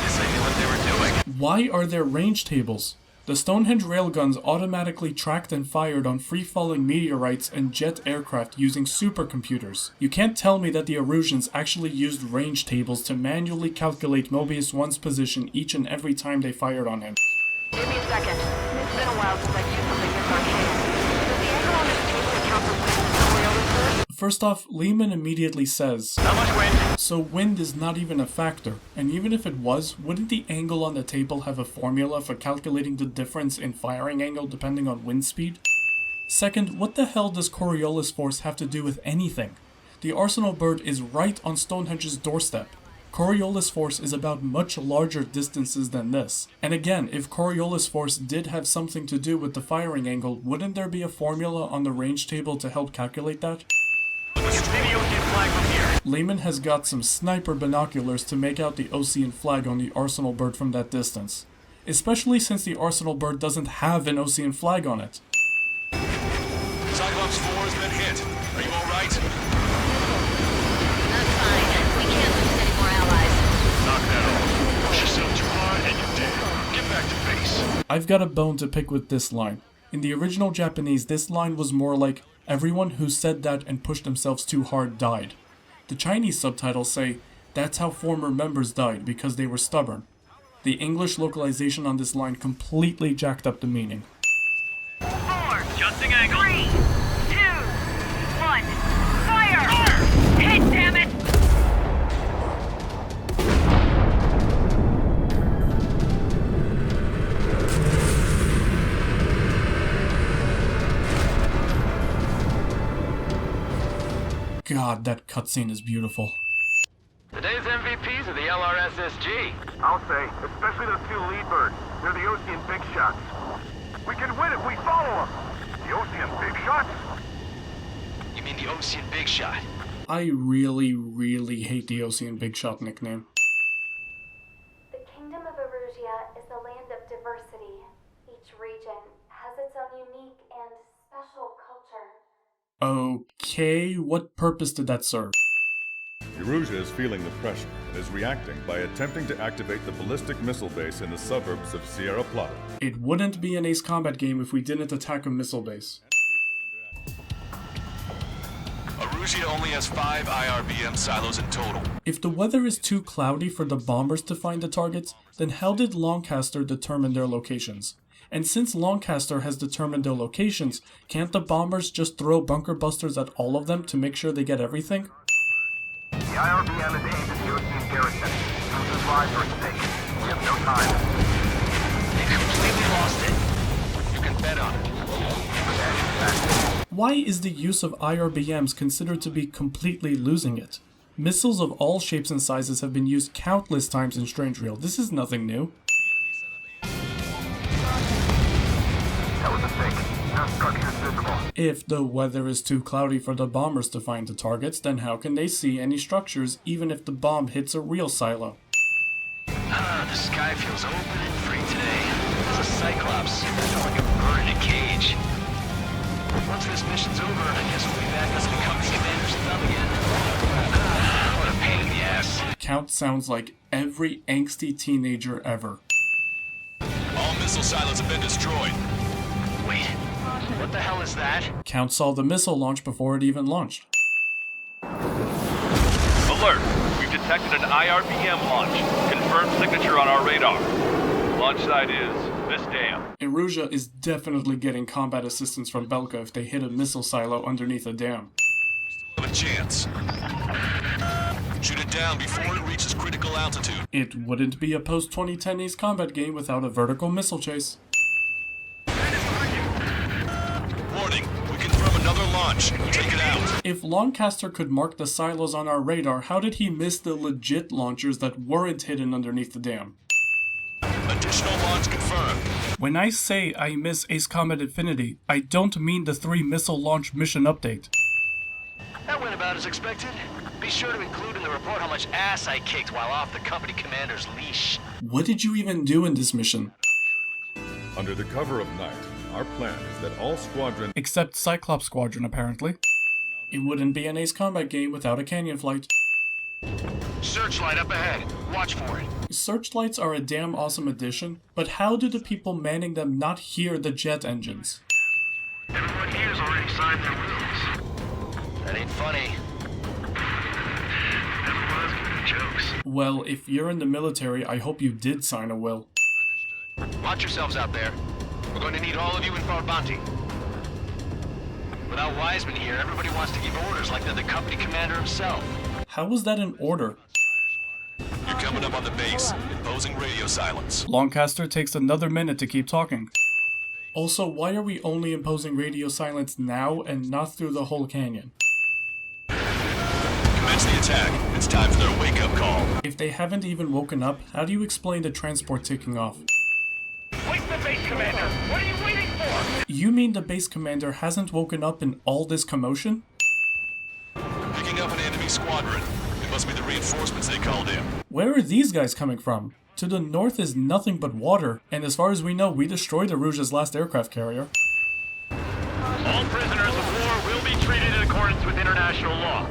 Yes, I knew what they were doing. Why are there range tables? The Stonehenge railguns automatically tracked and fired on free-falling meteorites and jet aircraft using supercomputers. You can't tell me that the Erusians actually used range tables to manually calculate Mobius 1's position each and every time they fired on him. Give me a second. It's been a while since I've used something this arcane. Does the angle on this table account for wind and Coriolis? First off, Lehman immediately says, Not much wind. so wind is not even a factor, and even if it was, wouldn't the angle on the table have a formula for calculating the difference in firing angle depending on wind speed? Second, what the hell does Coriolis force have to do with anything? The Arsenal bird is right on Stonehenge's doorstep. Coriolis force is about much larger distances than this. And again, if Coriolis force did have something to do with the firing angle, wouldn't there be a formula on the range table to help calculate that? Lehman has got some sniper binoculars to make out the Ocean flag on the Arsenal bird from that distance. Especially since the Arsenal bird doesn't have an Ocean flag on it. Cyclops 4 has been hit. Are you alright? Not fine. We can't lose any more allies. Knock that off. Push yourself too hard and you're dead. Get back to base. I've got a bone to pick with this line. In the original Japanese, this line was more like, everyone who said that and pushed themselves too hard died. The Chinese subtitles say, that's how former members died because they were stubborn. The English localization on this line completely jacked up the meaning. 4, adjusting angle. 3, 2, 1, fire! Hit, damn it! God, that cutscene is beautiful. Today's MVPs are the LRSSG. I'll say, especially those two lead birds. They're the Ocean big shots. We can win if we follow them. The Ocean big shots? You mean the Ocean Big Shot? I really hate the Ocean Big Shot nickname. The Kingdom of Erusia is a land of diversity. Each region has its own unique and special culture. Okay, what purpose did that serve? Erusia is feeling the pressure and is reacting by attempting to activate the ballistic missile base in the suburbs of Sierra Plata. It wouldn't be an Ace Combat game if we didn't attack a missile base. Erusia only has 5 IRBM silos in total. If the weather is too cloudy for the bombers to find the targets, then how did Lancaster determine their locations? And since Lancaster has determined their locations, can't the bombers just throw bunker busters at all of them to make sure they get everything? The IRBM is aimed at the Ocean garrison. Whose lives are at stake. We have no time. They completely lost it. You can bet on it. Why is the use of IRBMs considered to be completely losing it? Missiles of all shapes and sizes have been used countless times in Strange Reel. This is nothing new. That was a mistake. No structures visible. If the weather is too cloudy for the bombers to find the targets, then how can they see any structures even if the bomb hits a real silo? The sky feels open and free today. It's a Cyclops. I feel like a bird in a cage. Once this mission's over, I guess we'll be back as the company commander's thumb again. What a pain in the ass. Count sounds like every angsty teenager ever. All missile silos have been destroyed. Wait, what the hell is that? Count saw the missile launch before it even launched. Alert! We've detected an IRBM launch. Confirmed signature on our radar. Launch site is this dam. Erusia is definitely getting combat assistance from Belka if they hit a missile silo underneath a dam. Have a chance. Shoot it down before it reaches critical altitude. It wouldn't be a post-2010 Ace Combat game without a vertical missile chase. Warning, we confirm another launch. Take it out. If Lancaster could mark the silos on our radar, how did he miss the legit launchers that weren't hidden underneath the dam? Additional launch confirmed. When I say I miss Ace Combat Infinity, I don't mean the 3 missile launch mission update. That went about as expected. Be sure to include in the report how much ass I kicked while off the company commander's leash. What did you even do in this mission? Under the cover of night, our plan is that all squadron... Except Cyclops Squadron, apparently. It wouldn't be an Ace Combat game without a canyon flight. Searchlight up ahead. Watch for it. Searchlights are a damn awesome addition, but how do the people manning them not hear the jet engines? Everyone here's already signed their wills. That ain't funny. Never was good at jokes. Well, if you're in the military, I hope you did sign a will. Watch yourselves out there. We're going to need all of you in Farbanti. Without Wiseman here, everybody wants to give orders like they're the company commander himself. How was that an order? You're coming up on the base, imposing radio silence. Lancaster takes another minute to keep talking. Also, why are we only imposing radio silence now and not through the whole canyon? Commence the attack. It's time for their wake-up call. If they haven't even woken up, how do you explain the transport taking off? Wake the base commander! What are you waiting for? You mean the base commander hasn't woken up in all this commotion? Picking up an enemy squadron. It must be the reinforcements they called in. Where are these guys coming from? To the north is nothing but water, and as far as we know, we destroyed Aruja's last aircraft carrier. All prisoners of war will be treated in accordance with international law.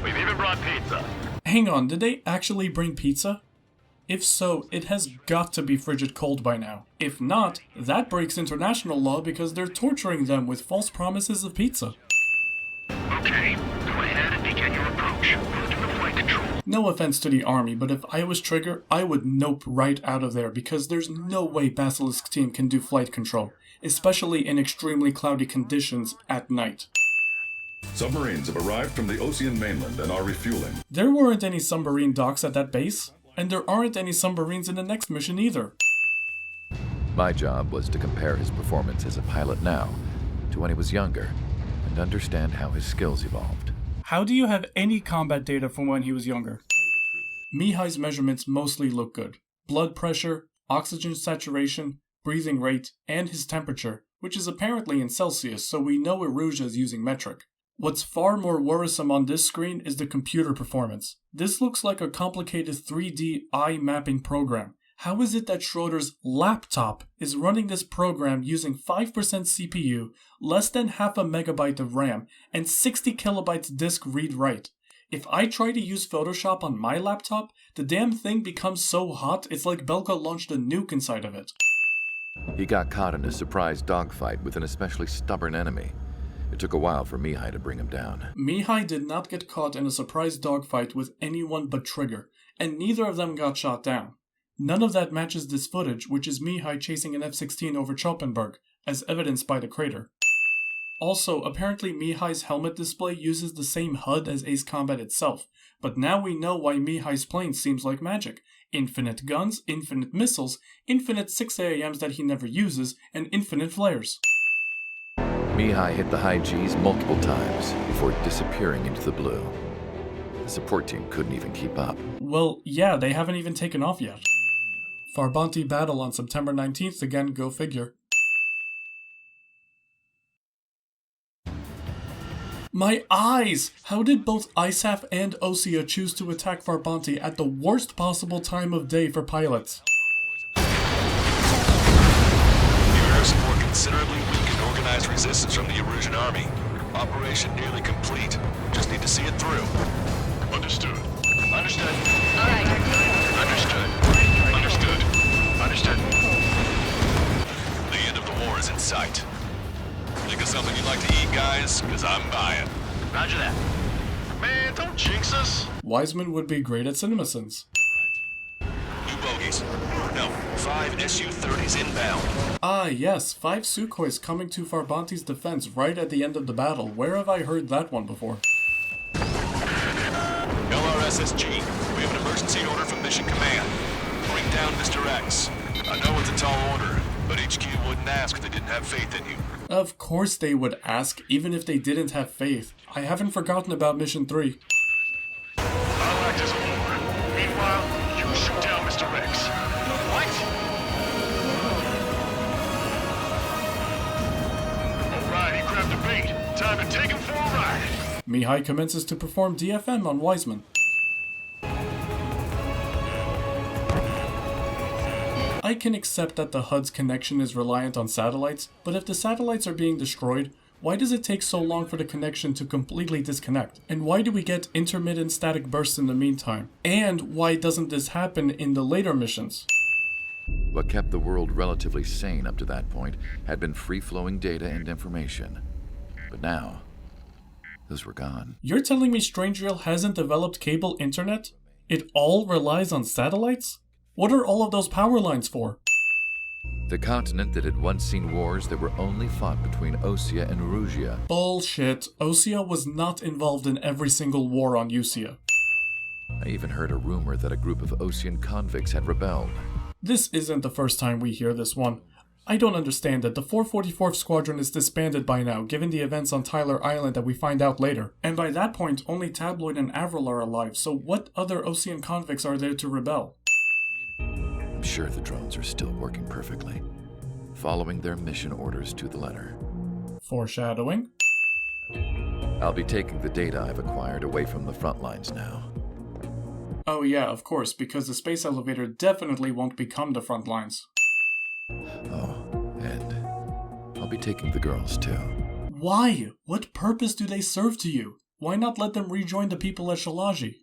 We've even brought pizza. Hang on, did they actually bring pizza? If so, it has got to be frigid cold by now. If not, that breaks international law because they're torturing them with false promises of pizza. Okay, go ahead and begin your approach. We'll do the flight control. No offense to the army, but if I was Trigger, I would nope right out of there because there's no way Basilisk team can do flight control, especially in extremely cloudy conditions at night. Submarines have arrived from the Ocean mainland and are refueling. There weren't any submarine docks at that base, and there aren't any submarines in the next mission either. My job was to compare his performance as a pilot now to when he was younger and understand how his skills evolved. How do you have any combat data from when he was younger? Mihai's measurements mostly look good. Blood pressure, oxygen saturation, breathing rate, and his temperature, which is apparently in Celsius, so we know Eruja is using metric. What's far more worrisome on this screen is the computer performance. This looks like a complicated 3D eye mapping program. How is it that Schroeder's laptop is running this program using 5% CPU, less than half a megabyte of RAM, and 60 kilobytes disk read-write? If I try to use Photoshop on my laptop, the damn thing becomes so hot it's like Belka launched a nuke inside of it. He got caught in a surprise dogfight with an especially stubborn enemy. It took a while for Mihai to bring him down. Mihai did not get caught in a surprise dogfight with anyone but Trigger, and neither of them got shot down. None of that matches this footage, which is Mihai chasing an F-16 over Choppenberg, as evidenced by the crater. Also, apparently Mihai's helmet display uses the same HUD as Ace Combat itself, but now we know why Mihai's plane seems like magic. Infinite guns, infinite missiles, infinite 6AMs that he never uses, and infinite flares. Mihai hit the high Gs multiple times before disappearing into the blue. The support team couldn't even keep up. Well, yeah, they haven't even taken off yet. Farbanti battle on September 19th again, go figure. My eyes! How did both ISAF and Osea choose to attack Farbanti at the worst possible time of day for pilots? Your air support considerably weakened organized resistance from the Erusian army. Operation nearly complete. Just need to see it through. Understood. Understood. All right. Understood. Understood. Understood. The end of the war is in sight. Think of something you'd like to eat, guys? Because I'm buying. Roger that. Man, don't jinx us. Wiseman would be great at CinemaSins. New bogies. No, 5 Su-30s inbound. Ah yes, 5 Sukhois coming to Farbanti's defense right at the end of the battle. Where have I heard that one before? LRSSG, we have an emergency order from Mission Command. Bring down Mr. X. I know it's a tall order, but HQ wouldn't ask if they didn't have faith in you. Of course they would ask, even if they didn't have faith. I haven't forgotten about Mission 3. I'll act as a lure. Meanwhile, you shoot down Mr. X. What? Alright, he grabbed a bait. Time to take him for a ride. Mihai commences to perform DFM on Wiseman. I can accept that the HUD's connection is reliant on satellites, but if the satellites are being destroyed, Why does it take so long for the connection to completely disconnect? And why do we get intermittent static bursts in the meantime? And why doesn't this happen in the later missions? What kept the world relatively sane up to that point had been free-flowing data and information. But now, those were gone. You're telling me Strangeril hasn't developed cable internet? It all relies on satellites? What are all of those power lines for? The continent that had once seen wars that were only fought between Osea and Erusia. Bullshit. Osea was not involved in every single war on Usea. I even heard a rumor that a group of Osean convicts had rebelled. This isn't the first time we hear this one. I don't understand that the 444th Squadron is disbanded by now, given the events on Tyler Island that we find out later. And by that point, only Tabloid and Avril are alive, so what other Osean convicts are there to rebel? I'm sure the drones are still working perfectly, following their mission orders to the letter. Foreshadowing? I'll be taking the data I've acquired away from the front lines now. Oh yeah, of course, because the space elevator definitely won't become the front lines. Oh, and I'll be taking the girls too. Why? What purpose do they serve to you? Why not let them rejoin the people at Shalaji?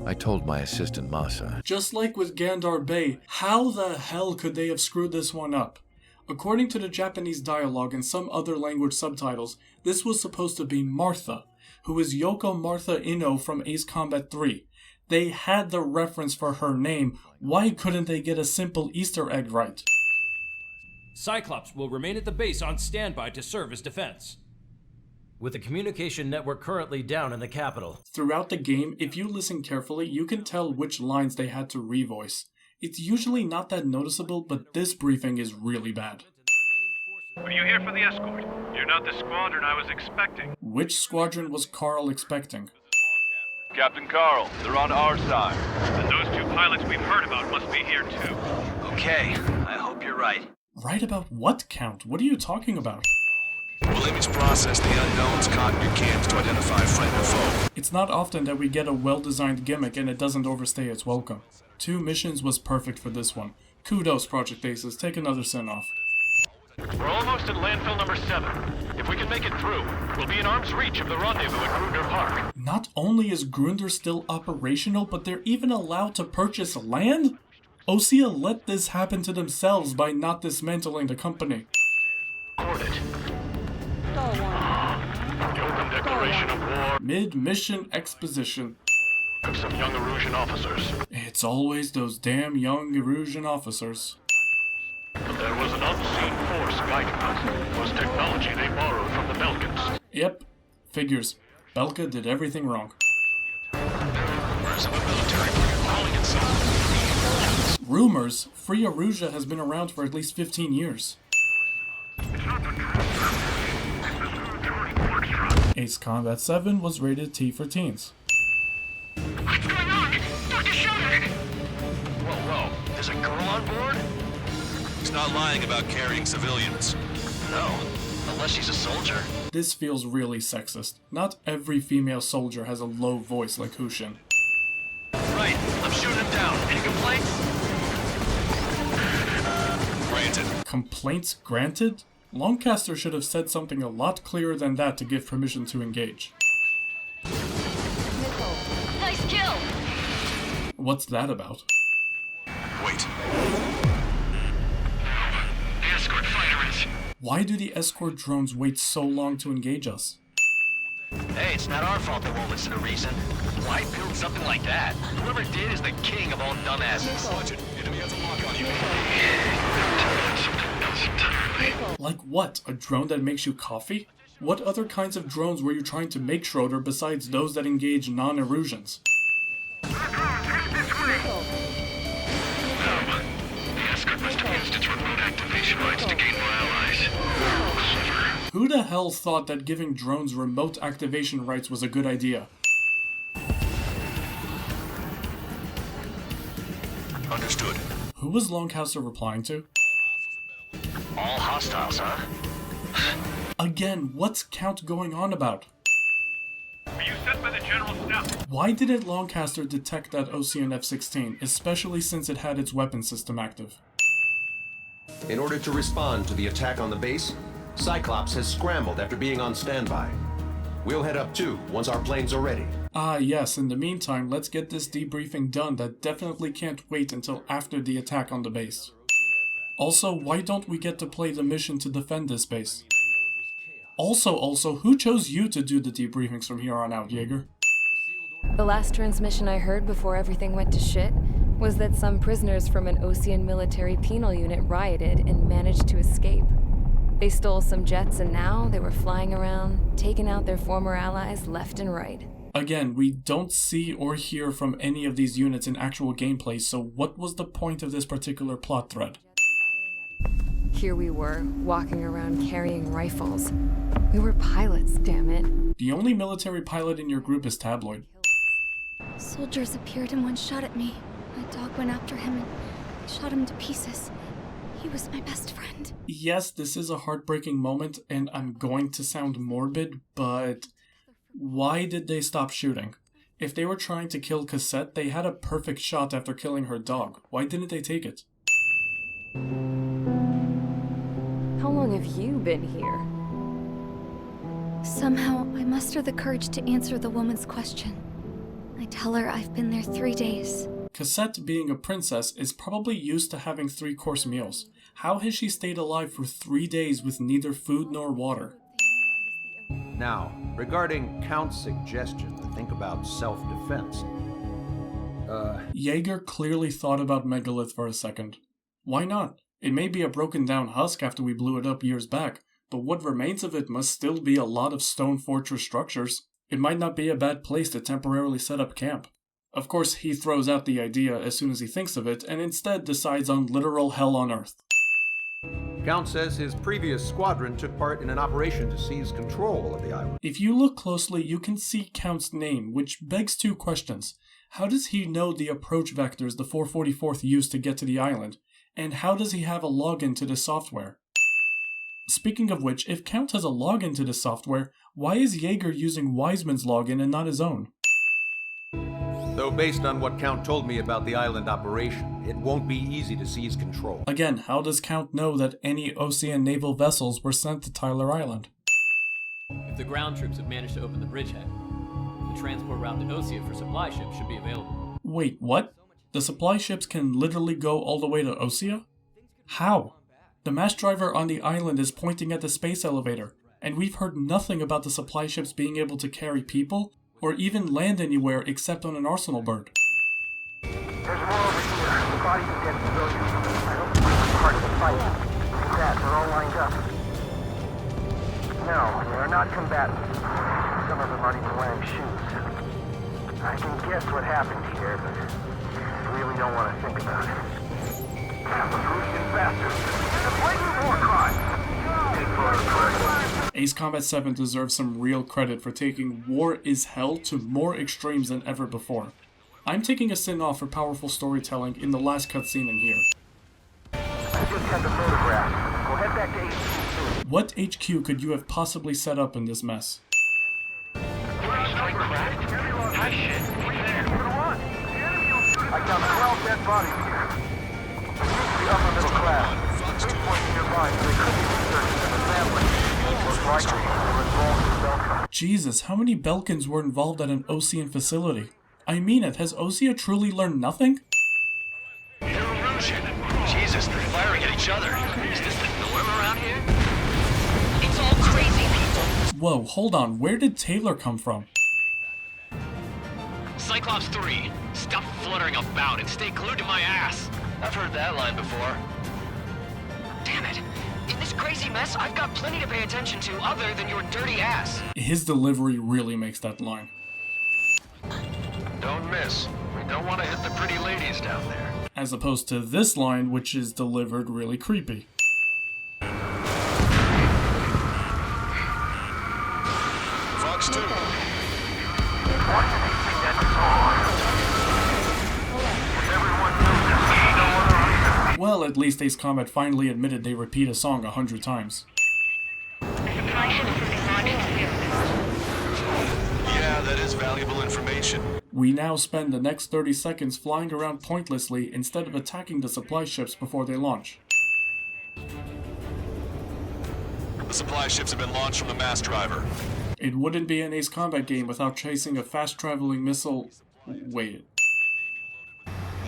I told my assistant Masa. Just like with Gandar Bay, how the hell could they have screwed this one up? According to the Japanese dialogue and some other language subtitles, this was supposed to be Martha, who is Yoko Martha Ino from Ace Combat 3. They had the reference for her name. Why couldn't they get a simple Easter egg right? Cyclops will remain at the base on standby to serve as defense. With the communication network currently down in the capital. Throughout the game, if you listen carefully, you can tell which lines they had to revoice. It's usually not that noticeable, but this briefing is really bad. Are you here for the escort? You're not the squadron I was expecting. Which squadron was Carl expecting? Captain Carl, they're on our side. And those two pilots we've heard about must be here too. Okay, I hope you're right. Right about what, Count? What are you talking about? We'll image process the unknowns caught in your cams to identify friend or foe. It's not often that we get a well-designed gimmick and it doesn't overstay its welcome. 2 missions was perfect for this one. Kudos, Project Aces. Take another send-off. We're almost at landfill number 7. If we can make it through, we'll be in arm's reach of the rendezvous at Grunder Park. Not only is Grunder still operational, but they're even allowed to purchase land? Osea let this happen to themselves by not dismantling the company. Record it. The open declaration of war. Mid-mission exposition. Of some young Erusian officers. It's always those damn young Erusian officers. But there was an unseen force guiding us. It was technology they borrowed from the Belkans. Yep. Figures. Belka did everything wrong. Rumors of a military group calling itself. Rumors? Free Erusia has been around for at least 15 years. Ace Combat 7 was rated T for teens. What's going on? Dr. Schiller! Whoa, there's a girl on board? He's not lying about carrying civilians. No, unless she's a soldier. This feels really sexist. Not every female soldier has a low voice like Hushin. Right, I'm shooting him down. Any complaints? Granted. Complaints granted? Lancaster should have said something a lot clearer than that to give permission to engage. Nice kill! What's that about? Wait. The escort fighter is... Why do the escort drones wait so long to engage us? Hey, it's not our fault they won't listen to reason. Why build something like that? Whoever did is the king of all dumbasses. Sergeant, enemy has a lock on you. Something else entirely. Like what? A drone that makes you coffee? What other kinds of drones were you trying to make, Schroeder, besides those that engage non-Erusians? The escort must have used its remote activation rights to gain more allies. Clever. Who the hell thought that giving drones remote activation rights was a good idea? Understood. Who was Lancaster replying to? All hostiles, huh? Again, what's Count going on about? Were you sent by the General Staff? Why didn't Lancaster detect that Osean F-16, especially since it had its weapon system active? In order to respond to the attack on the base, Cyclops has scrambled after being on standby. We'll head up too, once our planes are ready. Ah yes, in the meantime, let's get this debriefing done. That definitely can't wait until after the attack on the base. Also, why don't we get to play the mission to defend this base? Also, who chose you to do the debriefings from here on out, Jaeger? The last transmission I heard before everything went to shit was that some prisoners from an Osean military penal unit rioted and managed to escape. They stole some jets and now they were flying around, taking out their former allies left and right. Again, we don't see or hear from any of these units in actual gameplay, so what was the point of this particular plot thread? Here we were, walking around carrying rifles. We were pilots, damn it. The only military pilot in your group is Tabloid. Soldiers appeared and one shot at me. My dog went after him and I shot him to pieces. He was my best friend. Yes, this is a heartbreaking moment, and I'm going to sound morbid, but why did they stop shooting? If they were trying to kill Cassette, they had a perfect shot after killing her dog. Why didn't they take it? How long have you been here? Somehow, I muster the courage to answer the woman's question. I tell her I've been there 3 days. Cassette, being a princess, is probably used to having 3-course meals. How has she stayed alive for 3 days with neither food nor water? Now, regarding Count's suggestion to think about self-defense, Jaeger clearly thought about Megalith for a second. Why not? It may be a broken down husk after we blew it up years back, but what remains of it must still be a lot of stone fortress structures. It might not be a bad place to temporarily set up camp. Of course, he throws out the idea as soon as he thinks of it, and instead decides on literal hell on earth. Count says his previous squadron took part in an operation to seize control of the island. If you look closely, you can see Count's name, which begs 2 questions. How does he know the approach vectors the 444th used to get to the island? And how does he have a login to this software? Speaking of which, if Count has a login to this software, why is Jaeger using Wiseman's login and not his own? Though based on what Count told me about the island operation, it won't be easy to seize control. Again, how does Count know that any Osean naval vessels were sent to Tyler Island? If the ground troops have managed to open the bridgehead, the transport route to Osea for supply ships should be available. Wait, what? The supply ships can literally go all the way to Osea? How? The mass driver on the island is pointing at the space elevator, and we've heard nothing about the supply ships being able to carry people, or even land anywhere except on an arsenal bird. There's more over here. The bodies of dead civilians. I don't think we're part of the fight. See that? They're all lined up. No, they're not combatants. Some of them aren't even wearing shoes. I can guess what happened here, but I really don't want to think about it. Russian bastards. It's a blatant war crime. Ace Combat 7 deserves some real credit for taking War is Hell to more extremes than ever before. I'm taking a sin off for powerful storytelling in the last cutscene in here. I just had the photograph. We'll head back to HQ. What HQ could you have possibly set up in this mess? I got 12 dead bodies here. They used to be upper middle class. This point nearby, so they could be researching as a family. Most likely, they were involved in Belka. Jesus, how many Belkans were involved at an Osean facility? I mean it, has Osea truly learned nothing? Jesus, they're firing at each other. Is this the norm around here? It's all crazy people. Whoa, hold on, where did Taylor come from? Cyclops 3, stop fluttering about and stay glued to my ass. I've heard that line before. Damn it. In this crazy mess, I've got plenty to pay attention to other than your dirty ass. His delivery really makes that line. Don't miss. We don't want to hit the pretty ladies down there. As opposed to this line, which is delivered really creepy. Fox 2. Well, at least Ace Combat finally admitted they repeat a song 100 times. Yeah, that is valuable information. We now spend the next 30 seconds flying around pointlessly instead of attacking the supply ships before they launch. The supply ships have been launched from the mass driver. It wouldn't be an ace combat game without chasing a fast-traveling missile... Wait.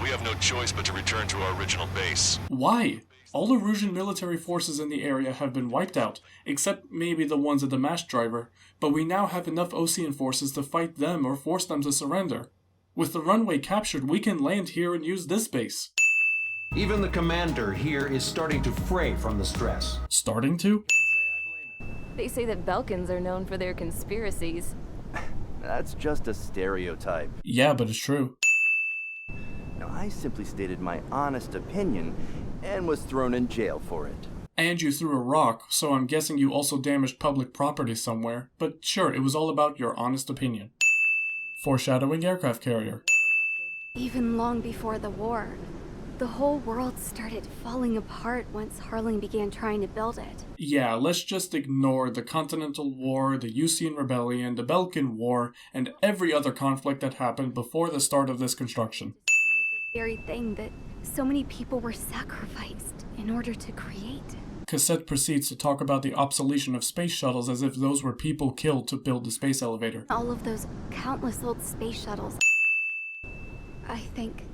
We have no choice but to return to our original base. Why? All Erusian military forces in the area have been wiped out, except maybe the ones at the mass driver, but we now have enough Osean forces to fight them or force them to surrender. With the runway captured, we can land here and use this base. Even the commander here is starting to fray from the stress. Starting to? They say that Belkans are known for their conspiracies. That's just a stereotype. Yeah, but it's true. Now, I simply stated my honest opinion and was thrown in jail for it. And you threw a rock, so I'm guessing you also damaged public property somewhere. But sure, it was all about your honest opinion. Foreshadowing aircraft carrier. Even long before the war, the whole world started falling apart once Harling began trying to build it. Yeah, let's just ignore the Continental War, the Usean Rebellion, the Belkan War, and every other conflict that happened before the start of this construction. The very thing that so many people were sacrificed in order to create. Cassette proceeds to talk about the obsolescence of space shuttles as if those were people killed to build the space elevator. All of those countless old space shuttles. I think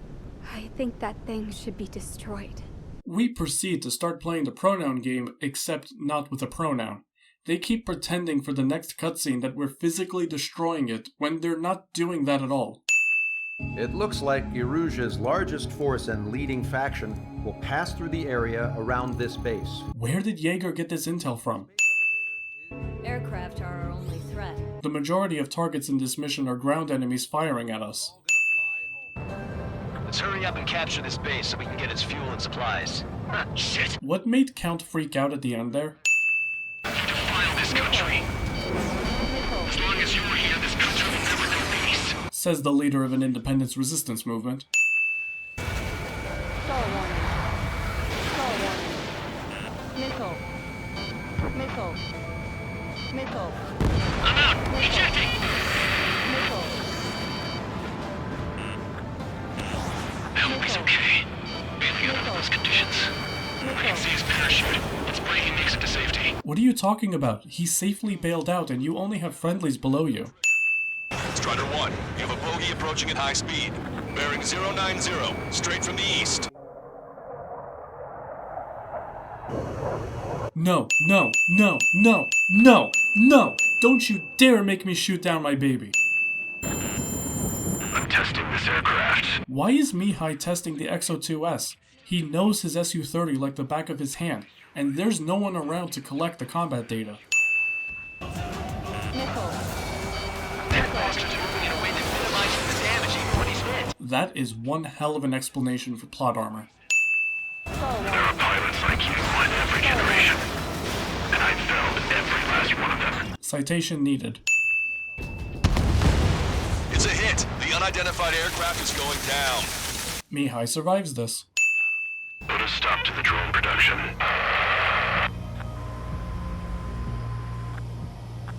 that thing should be destroyed. We proceed to start playing the pronoun game, except not with a pronoun. They keep pretending for the next cutscene that we're physically destroying it, when they're not doing that at all. It looks like Erusia's largest force and leading faction will pass through the area around this base. Where did Jaeger get this intel from? Aircraft are our only threat. The majority of targets in this mission are ground enemies firing at us. Let's hurry up and capture this base so we can get its fuel and supplies. Shit! What made Count freak out at the end there? Defile this country. As long as you're here, this country will never know peace. Says the leader of an independence resistance movement. Missile. I'm out! Ejecting! I hope he's okay. Bailing out under those conditions. I can see his parachute. Its braking makes it to safety. What are you talking about? He safely bailed out and you only have friendlies below you. Strider 1, you have a bogey approaching at high speed. Bearing 090, straight from the east. No, no, no, no, no, no! Don't you dare make me shoot down my baby. I'm testing this aircraft. Why is Mihai testing the XO2S? He knows his Su-30 like the back of his hand, and there's no one around to collect the combat data. That bastard's moving in a way that minimizes the damage even when he's hit. That is one hell of an explanation for plot armor. There are pilots like you in every generation. And I've found every last one of them. Citation needed. It's a hit. The unidentified aircraft is going down. Mihai survives this. Put a stop to the drone production.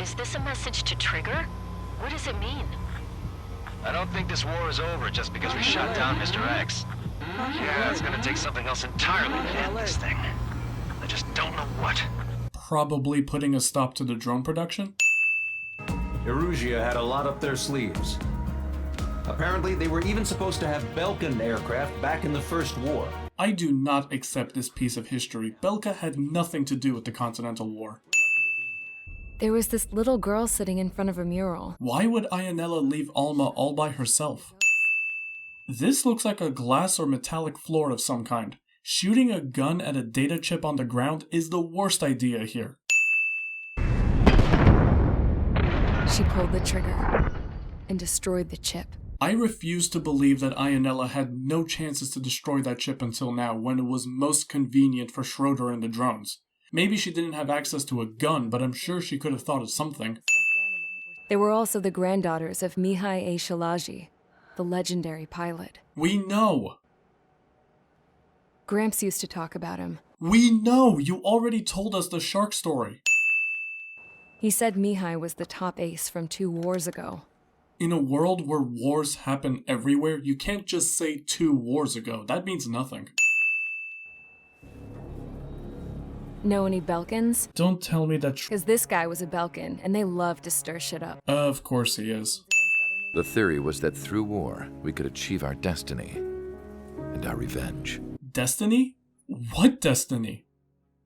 Is this a message to Trigger? What does it mean? I don't think this war is over just because we shot down Mr. X. Yeah, it's gonna take something else entirely to end this thing. I just don't know what. Probably putting a stop to the drone production? Erusia had a lot up their sleeves. Apparently, they were even supposed to have Belkan aircraft back in the First War. I do not accept this piece of history. Belka had nothing to do with the Continental War. There was this little girl sitting in front of a mural. Why would Ionella leave Alma all by herself? This looks like a glass or metallic floor of some kind. Shooting a gun at a data chip on the ground is the worst idea here. She pulled the trigger and destroyed the chip. I refuse to believe that Ionella had no chances to destroy that chip until now, when it was most convenient for Schroeder and the drones. Maybe she didn't have access to a gun, but I'm sure she could have thought of something. They were also the granddaughters of Mihai A. Shalaji, the legendary pilot. We know! Gramps used to talk about him. We know! You already told us the shark story. He said Mihai was the top ace from 2 wars ago. In a world where wars happen everywhere, you can't just say 2 wars ago. That means nothing. Know any Belkans? Don't tell me that. Because this guy was a Belkan, and they love to stir shit up. Of course he is. The theory was that through war, we could achieve our destiny and our revenge. Destiny? What destiny?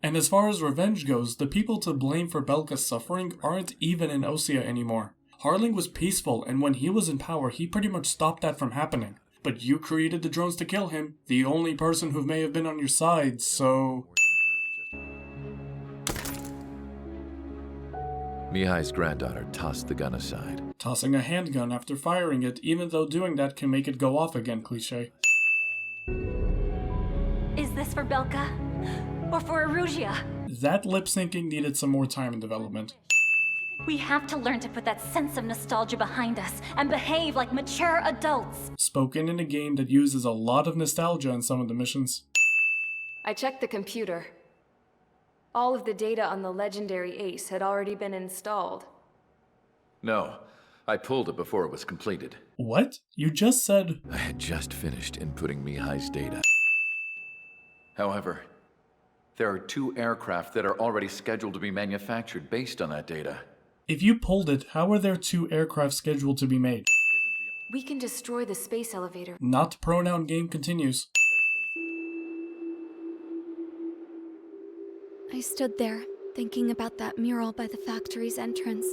And as far as revenge goes, the people to blame for Belka's suffering aren't even in Osea anymore. Harling was peaceful, and when he was in power, he pretty much stopped that from happening. But you created the drones to kill him, the only person who may have been on your side, so... Mihai's granddaughter tossed the gun aside. Tossing a handgun after firing it, even though doing that can make it go off again, cliché. Is this for Belka? Or for Erusea? That lip-syncing needed some more time in development. We have to learn to put that sense of nostalgia behind us and behave like mature adults. Spoken in a game that uses a lot of nostalgia in some of the missions. I checked the computer. All of the data on the legendary ace had already been installed. No, I pulled it before it was completed. What? You just said... I had just finished inputting Mihai's data. However, there are 2 aircraft that are already scheduled to be manufactured based on that data. If you pulled it, how are there 2 aircraft scheduled to be made? We can destroy the space elevator. Not pronoun game continues. I stood there, thinking about that mural by the factory's entrance.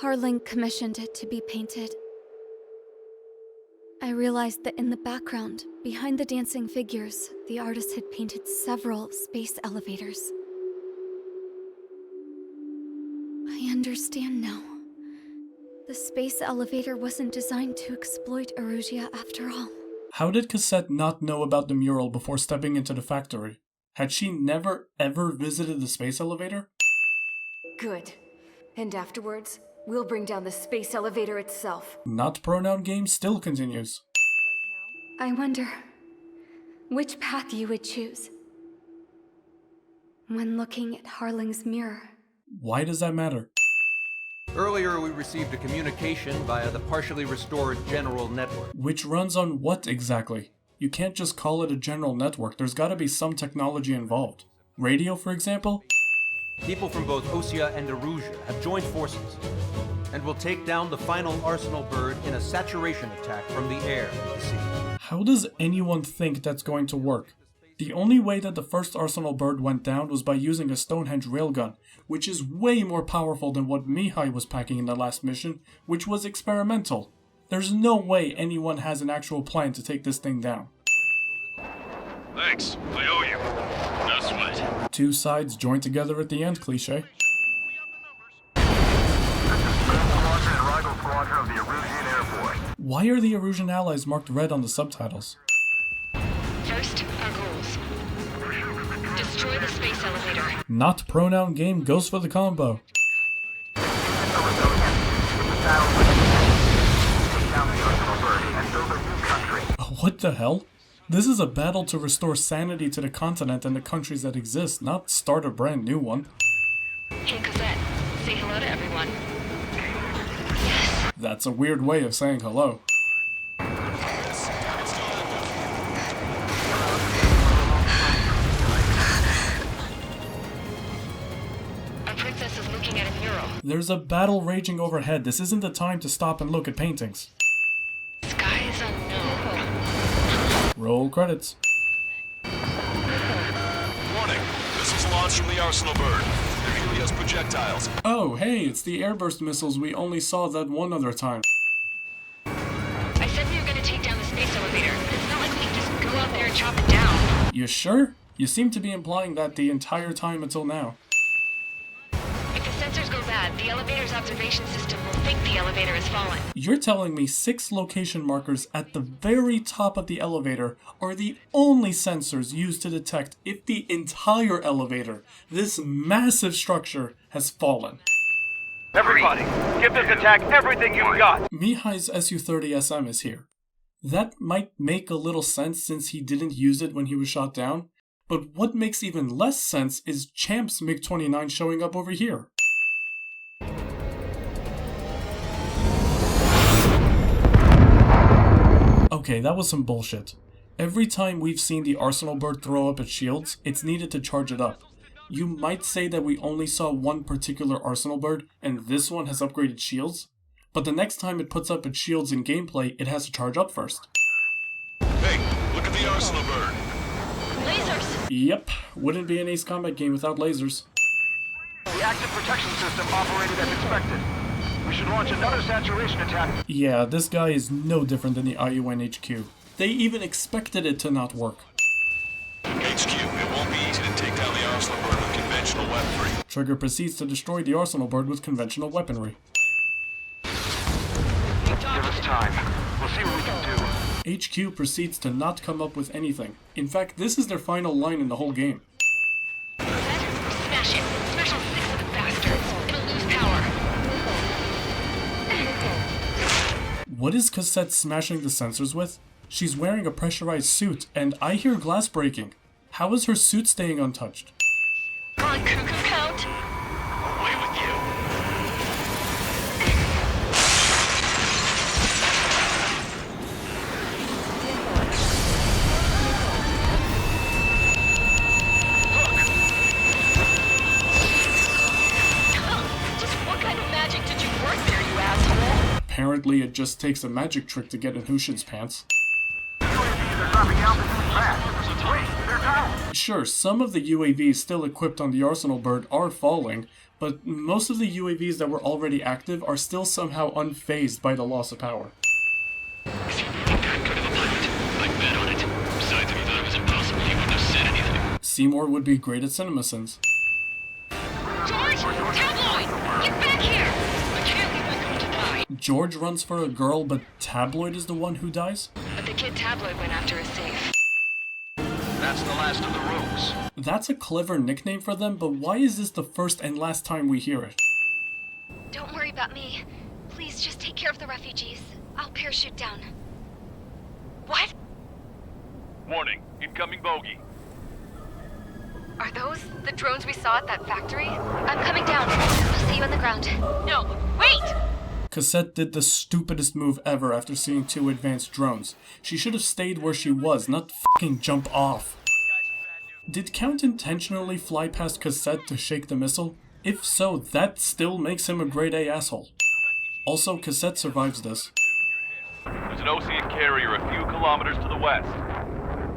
Harling commissioned it to be painted. I realized that in the background, behind the dancing figures, the artist had painted several space elevators. I understand now. The space elevator wasn't designed to exploit Erusea after all. How did Cassette not know about the mural before stepping into the factory? Had she never ever visited the space elevator? Good. And afterwards, we'll bring down the space elevator itself. Not pronoun game still continues. I wonder which path you would choose when looking at Harling's mirror. Why does that matter? Earlier, we received a communication via the partially restored general network. Which runs on what exactly? You can't just call it a general network, there's gotta be some technology involved. Radio, for example? People from both Osea and Erusea have joined forces and will take down the final Arsenal bird in a saturation attack from the air and the sea. How does anyone think that's going to work? The only way that the first Arsenal bird went down was by using a Stonehenge railgun, which is way more powerful than what Mihai was packing in the last mission, which was experimental. There's no way anyone has an actual plan to take this thing down. Thanks, I owe you. No sweat. 2 sides joined together at the end, cliché. Why are the Erusian allies marked red on the subtitles? First, our goals. Destroy the space elevator. Not pronoun game goes for the combo. What the hell? This is a battle to restore sanity to the continent and the countries that exist, not start a brand new one. Hey, Cosette. Say hello to everyone. That's a weird way of saying hello. Our princess is looking at a mural. There's a battle raging overhead. This isn't the time to stop and look at paintings. Skies unknown. Roll credits. Warning, missiles launched from the Arsenal bird. They're Helios projectiles. Oh, hey, it's the airburst missiles we only saw that one other time. I said we were going to take down the space elevator. It's not like we can just go out there and chop it down. You sure? You seem to be implying that the entire time until now. If the sensors go bad, the elevator's observation system will think the elevator has fallen. You're telling me 6 location markers at the very top of the elevator are the only sensors used to detect if the entire elevator, this massive structure, has fallen. Everybody, give this attack everything you've got! Mihai's Su-30SM is here. That might make a little sense since he didn't use it when he was shot down, but what makes even less sense is Champ's MiG-29 showing up over here. Okay, that was some bullshit. Every time we've seen the Arsenal bird throw up its shields, it's needed to charge it up. You might say that we only saw one particular Arsenal bird, and this one has upgraded shields, but the next time it puts up its shields in gameplay, it has to charge up first. Hey, look at the Arsenal bird. Lasers! Yep, wouldn't be an Ace Combat game without lasers. The active protection system operated as expected. We should launch another saturation attack. Yeah, this guy is no different than the IUN HQ. They even expected it to not work. HQ, it won't be easy to take down the Arsenal bird with conventional weaponry. Trigger proceeds to destroy the Arsenal bird with conventional weaponry. Give us time. We'll see what we can do. HQ proceeds to not come up with anything. In fact, this is their final line in the whole game. Smash it! Smash all 6 of the bastards! It'll lose power! What is Cassette smashing the sensors with? She's wearing a pressurized suit, and I hear glass breaking. How is her suit staying untouched? On cuckoo count? Away with you. Just what kind of magic did you work there, you asshole? Apparently it just takes a magic trick to get in Hushin's pants. Sure, some of the UAVs still equipped on the Arsenal bird are falling, but most of the UAVs that were already active are still somehow unfazed by the loss of power. If you were that good of a pilot, I'd bet on it. Besides, if you thought it was impossible, you wouldn't have said anything. Seymour would be great at CinemaSins. George! Tabloid! Get back here! I can't leave my girl to die. George runs for a girl, but Tabloid is the one who dies? But the kid Tabloid went after his safe. That's the last of the rogues. That's a clever nickname for them, but why is this the first and last time we hear it? Don't worry about me. Please just take care of the refugees. I'll parachute down. What? Warning, incoming bogey. Are those the drones we saw at that factory? I'm coming down. I'll see you on the ground. No, wait! Cassette did the stupidest move ever after seeing 2 advanced drones. She should have stayed where she was, not fucking jump off. Did Count intentionally fly past Cassette to shake the missile? If so, that still makes him a grade A asshole. Also, Cassette survives this. There's an ocean carrier a few kilometers to the west.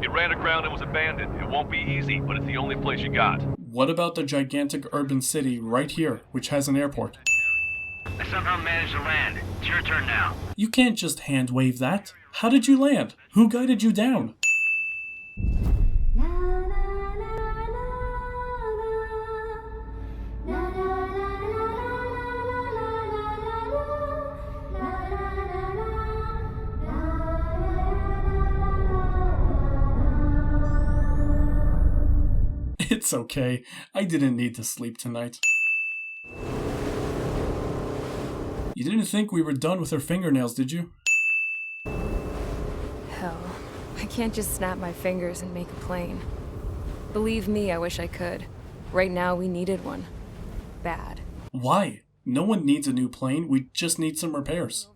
It ran aground and was abandoned. It won't be easy, but it's the only place you got. What about the gigantic urban city right here, which has an airport? I somehow managed to land. It's your turn now. You can't just hand wave that. How did you land? Who guided you down? It's okay. I didn't need to sleep tonight. You didn't think we were done with her fingernails, did you? Hell, I can't just snap my fingers and make a plane. Believe me, I wish I could. Right now, we needed one. Bad. Why? No one needs a new plane, we just need some repairs.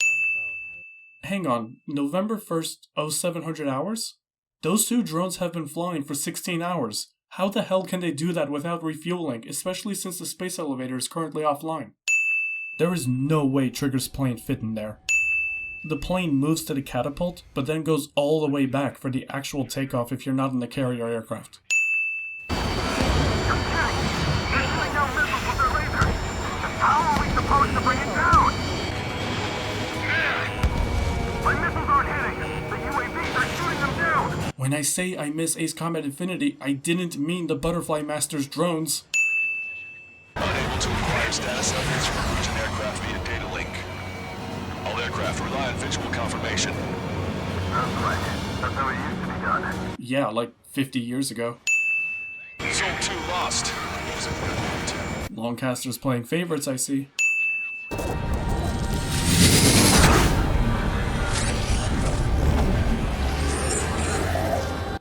Hang on, November 1st, 0700 hours? Those 2 drones have been flying for 16 hours. How the hell can they do that without refueling, especially since the space elevator is currently offline? There is no way Trigger's plane fit in there. The plane moves to the catapult, but then goes all the way back for the actual takeoff if you're not in the carrier aircraft. How are we supposed to bring it down? My missiles aren't hitting. The UAVs are shooting them down. When I say I miss Ace Combat Infinity, I didn't mean the Butterfly Master's drones. Unable to acquire status updates from Norwegian aircraft via data link. All aircraft rely on visual confirmation. That's right. That's how it used to be done. Yeah, like 50 years ago. Zone 2 lost. Was a good one. Lancaster's playing favorites, I see.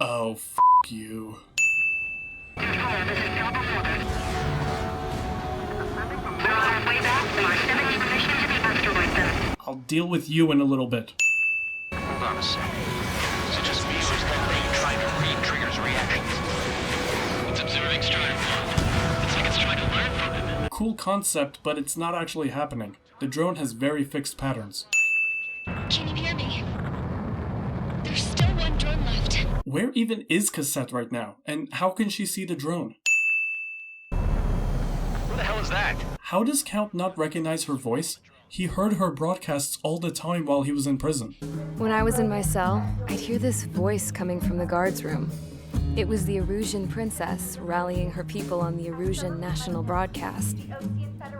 Oh, f*** you. I'll deal with you in a little bit. Hold on a sec. Is it just me or is that cool concept, but it's not actually happening. The drone has very fixed patterns. Can you hear me? There's still one drone left. Where even is Cassette right now? And how can she see the drone? Who the hell is that? How does Count not recognize her voice? He heard her broadcasts all the time while he was in prison. When I was in my cell, I'd hear this voice coming from the guards room. It was the Erusian princess rallying her people on the Erusian national broadcast.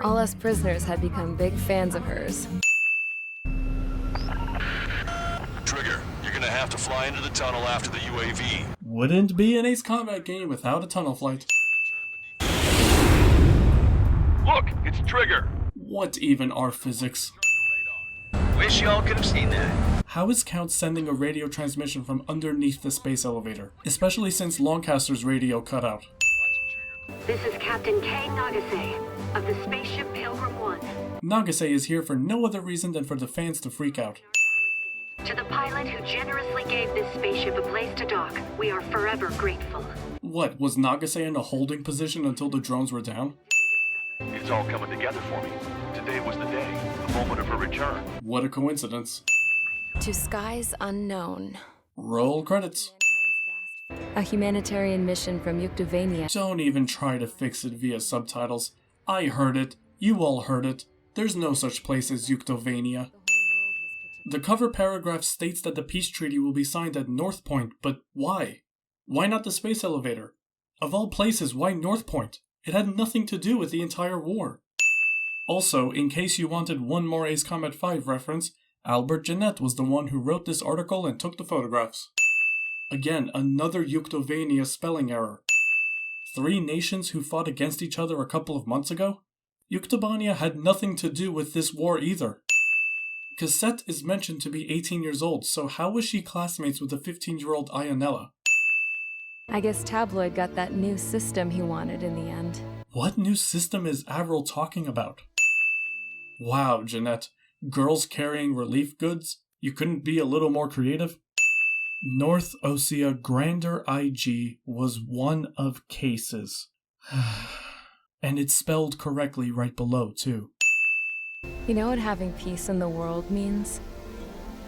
All us prisoners had become big fans of hers. Trigger, you're gonna have to fly into the tunnel after the UAV. Wouldn't be an Ace Combat game without a tunnel flight. Look, it's Trigger. What even are physics? Wish y'all could have seen that. How is Count sending a radio transmission from underneath the space elevator? Especially since Lancaster's radio cut out. This is Captain Kay Nagase of the spaceship Pilgrim 1. Nagase is here for no other reason than for the fans to freak out. To the pilot who generously gave this spaceship a place to dock, we are forever grateful. What, was Nagase in a holding position until the drones were down? It's all coming together for me. Today was the day, the moment of her return. What a coincidence. To skies unknown. Roll credits. A humanitarian mission from Yuktovania. Don't even try to fix it via subtitles. I heard it. You all heard it. There's no such place as Yuktovania. The cover paragraph states that the peace treaty will be signed at North Point, but why? Why not the space elevator? Of all places, why North Point? It had nothing to do with the entire war. Also, in case you wanted one more Ace Combat 5 reference, Albert Jeanette was the one who wrote this article and took the photographs. Again, another Yuktovania spelling error. 3 nations who fought against each other a couple of months ago? Yuktovania had nothing to do with this war either. Cassette is mentioned to be 18 years old, so how was she classmates with the 15-year-old Ionella? I guess Tabloid got that new system he wanted in the end. What new system is Avril talking about? Wow, Jeanette. Girls carrying relief goods? You couldn't be a little more creative? North Osea Grander IG was one of cases. And it's spelled correctly right below, too. You know what having peace in the world means?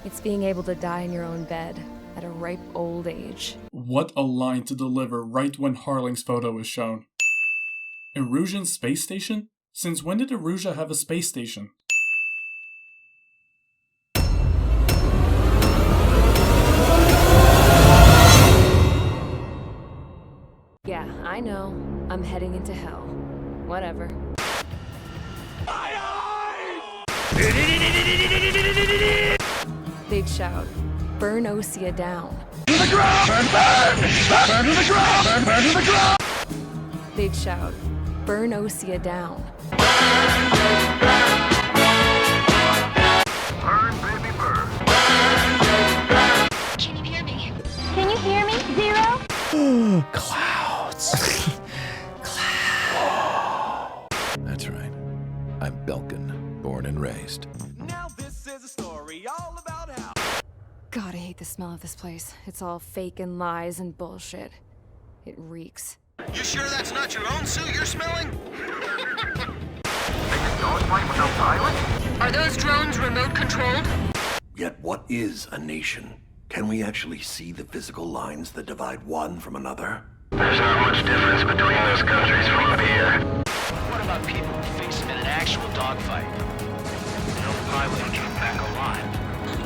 It's being able to die in your own bed at a ripe old age. What a line to deliver right when Harling's photo is shown. Erusian Space Station? Since when did Erusia have a space station? Yeah, I know. I'm heading into hell. Whatever. They'd shout, "Burn Osea down." To the ground! Burn, burn! Burn to the ground! Burn, burn to the ground! They'd shout, "Burn Osea down." Burn, baby, burn. Can you hear me? Can you hear me, Zero? Clouds. Clouds. That's right. I'm Belkin, born and raised. Now this is a story all about how... God, I hate the smell of this place. It's all fake and lies and bullshit. It reeks. You sure that's not your own suit you're smelling? Are those drones remote controlled? Yet what is a nation? Can we actually see the physical lines that divide one from another? There's not much difference between those countries from up here. What about people who face them in an actual dogfight? No pilot who came back alive.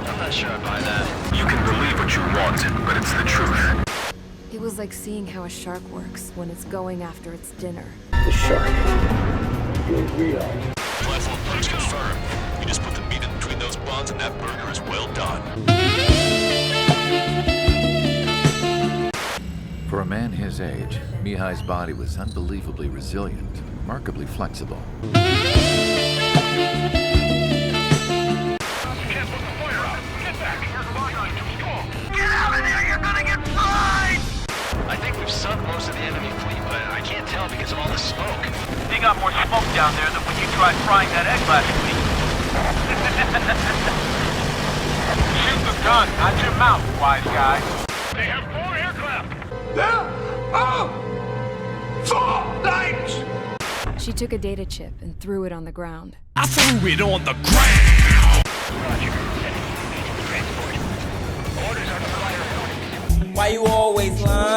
I'm not sure I buy that. You can believe what you want, but it's the truth. It was like seeing how a shark works when it's going after its dinner. The shark. You're real. Platform perks confirmed. We just put the meat in between those buns and that burger is well done. For a man his age, Mihai's body was unbelievably resilient, remarkably flexible. I think we've sunk most of the enemy fleet, but I can't tell because of all the smoke. They got more smoke down there than when you tried frying that egg last week. Shoot the gun, not your mouth, wise guy. They have 4 aircraft. There are 4 lights. She took a data chip and threw it on the ground. I threw it on the ground! Roger. Sending UAV to the transport. Orders are to fire. Why you always lying?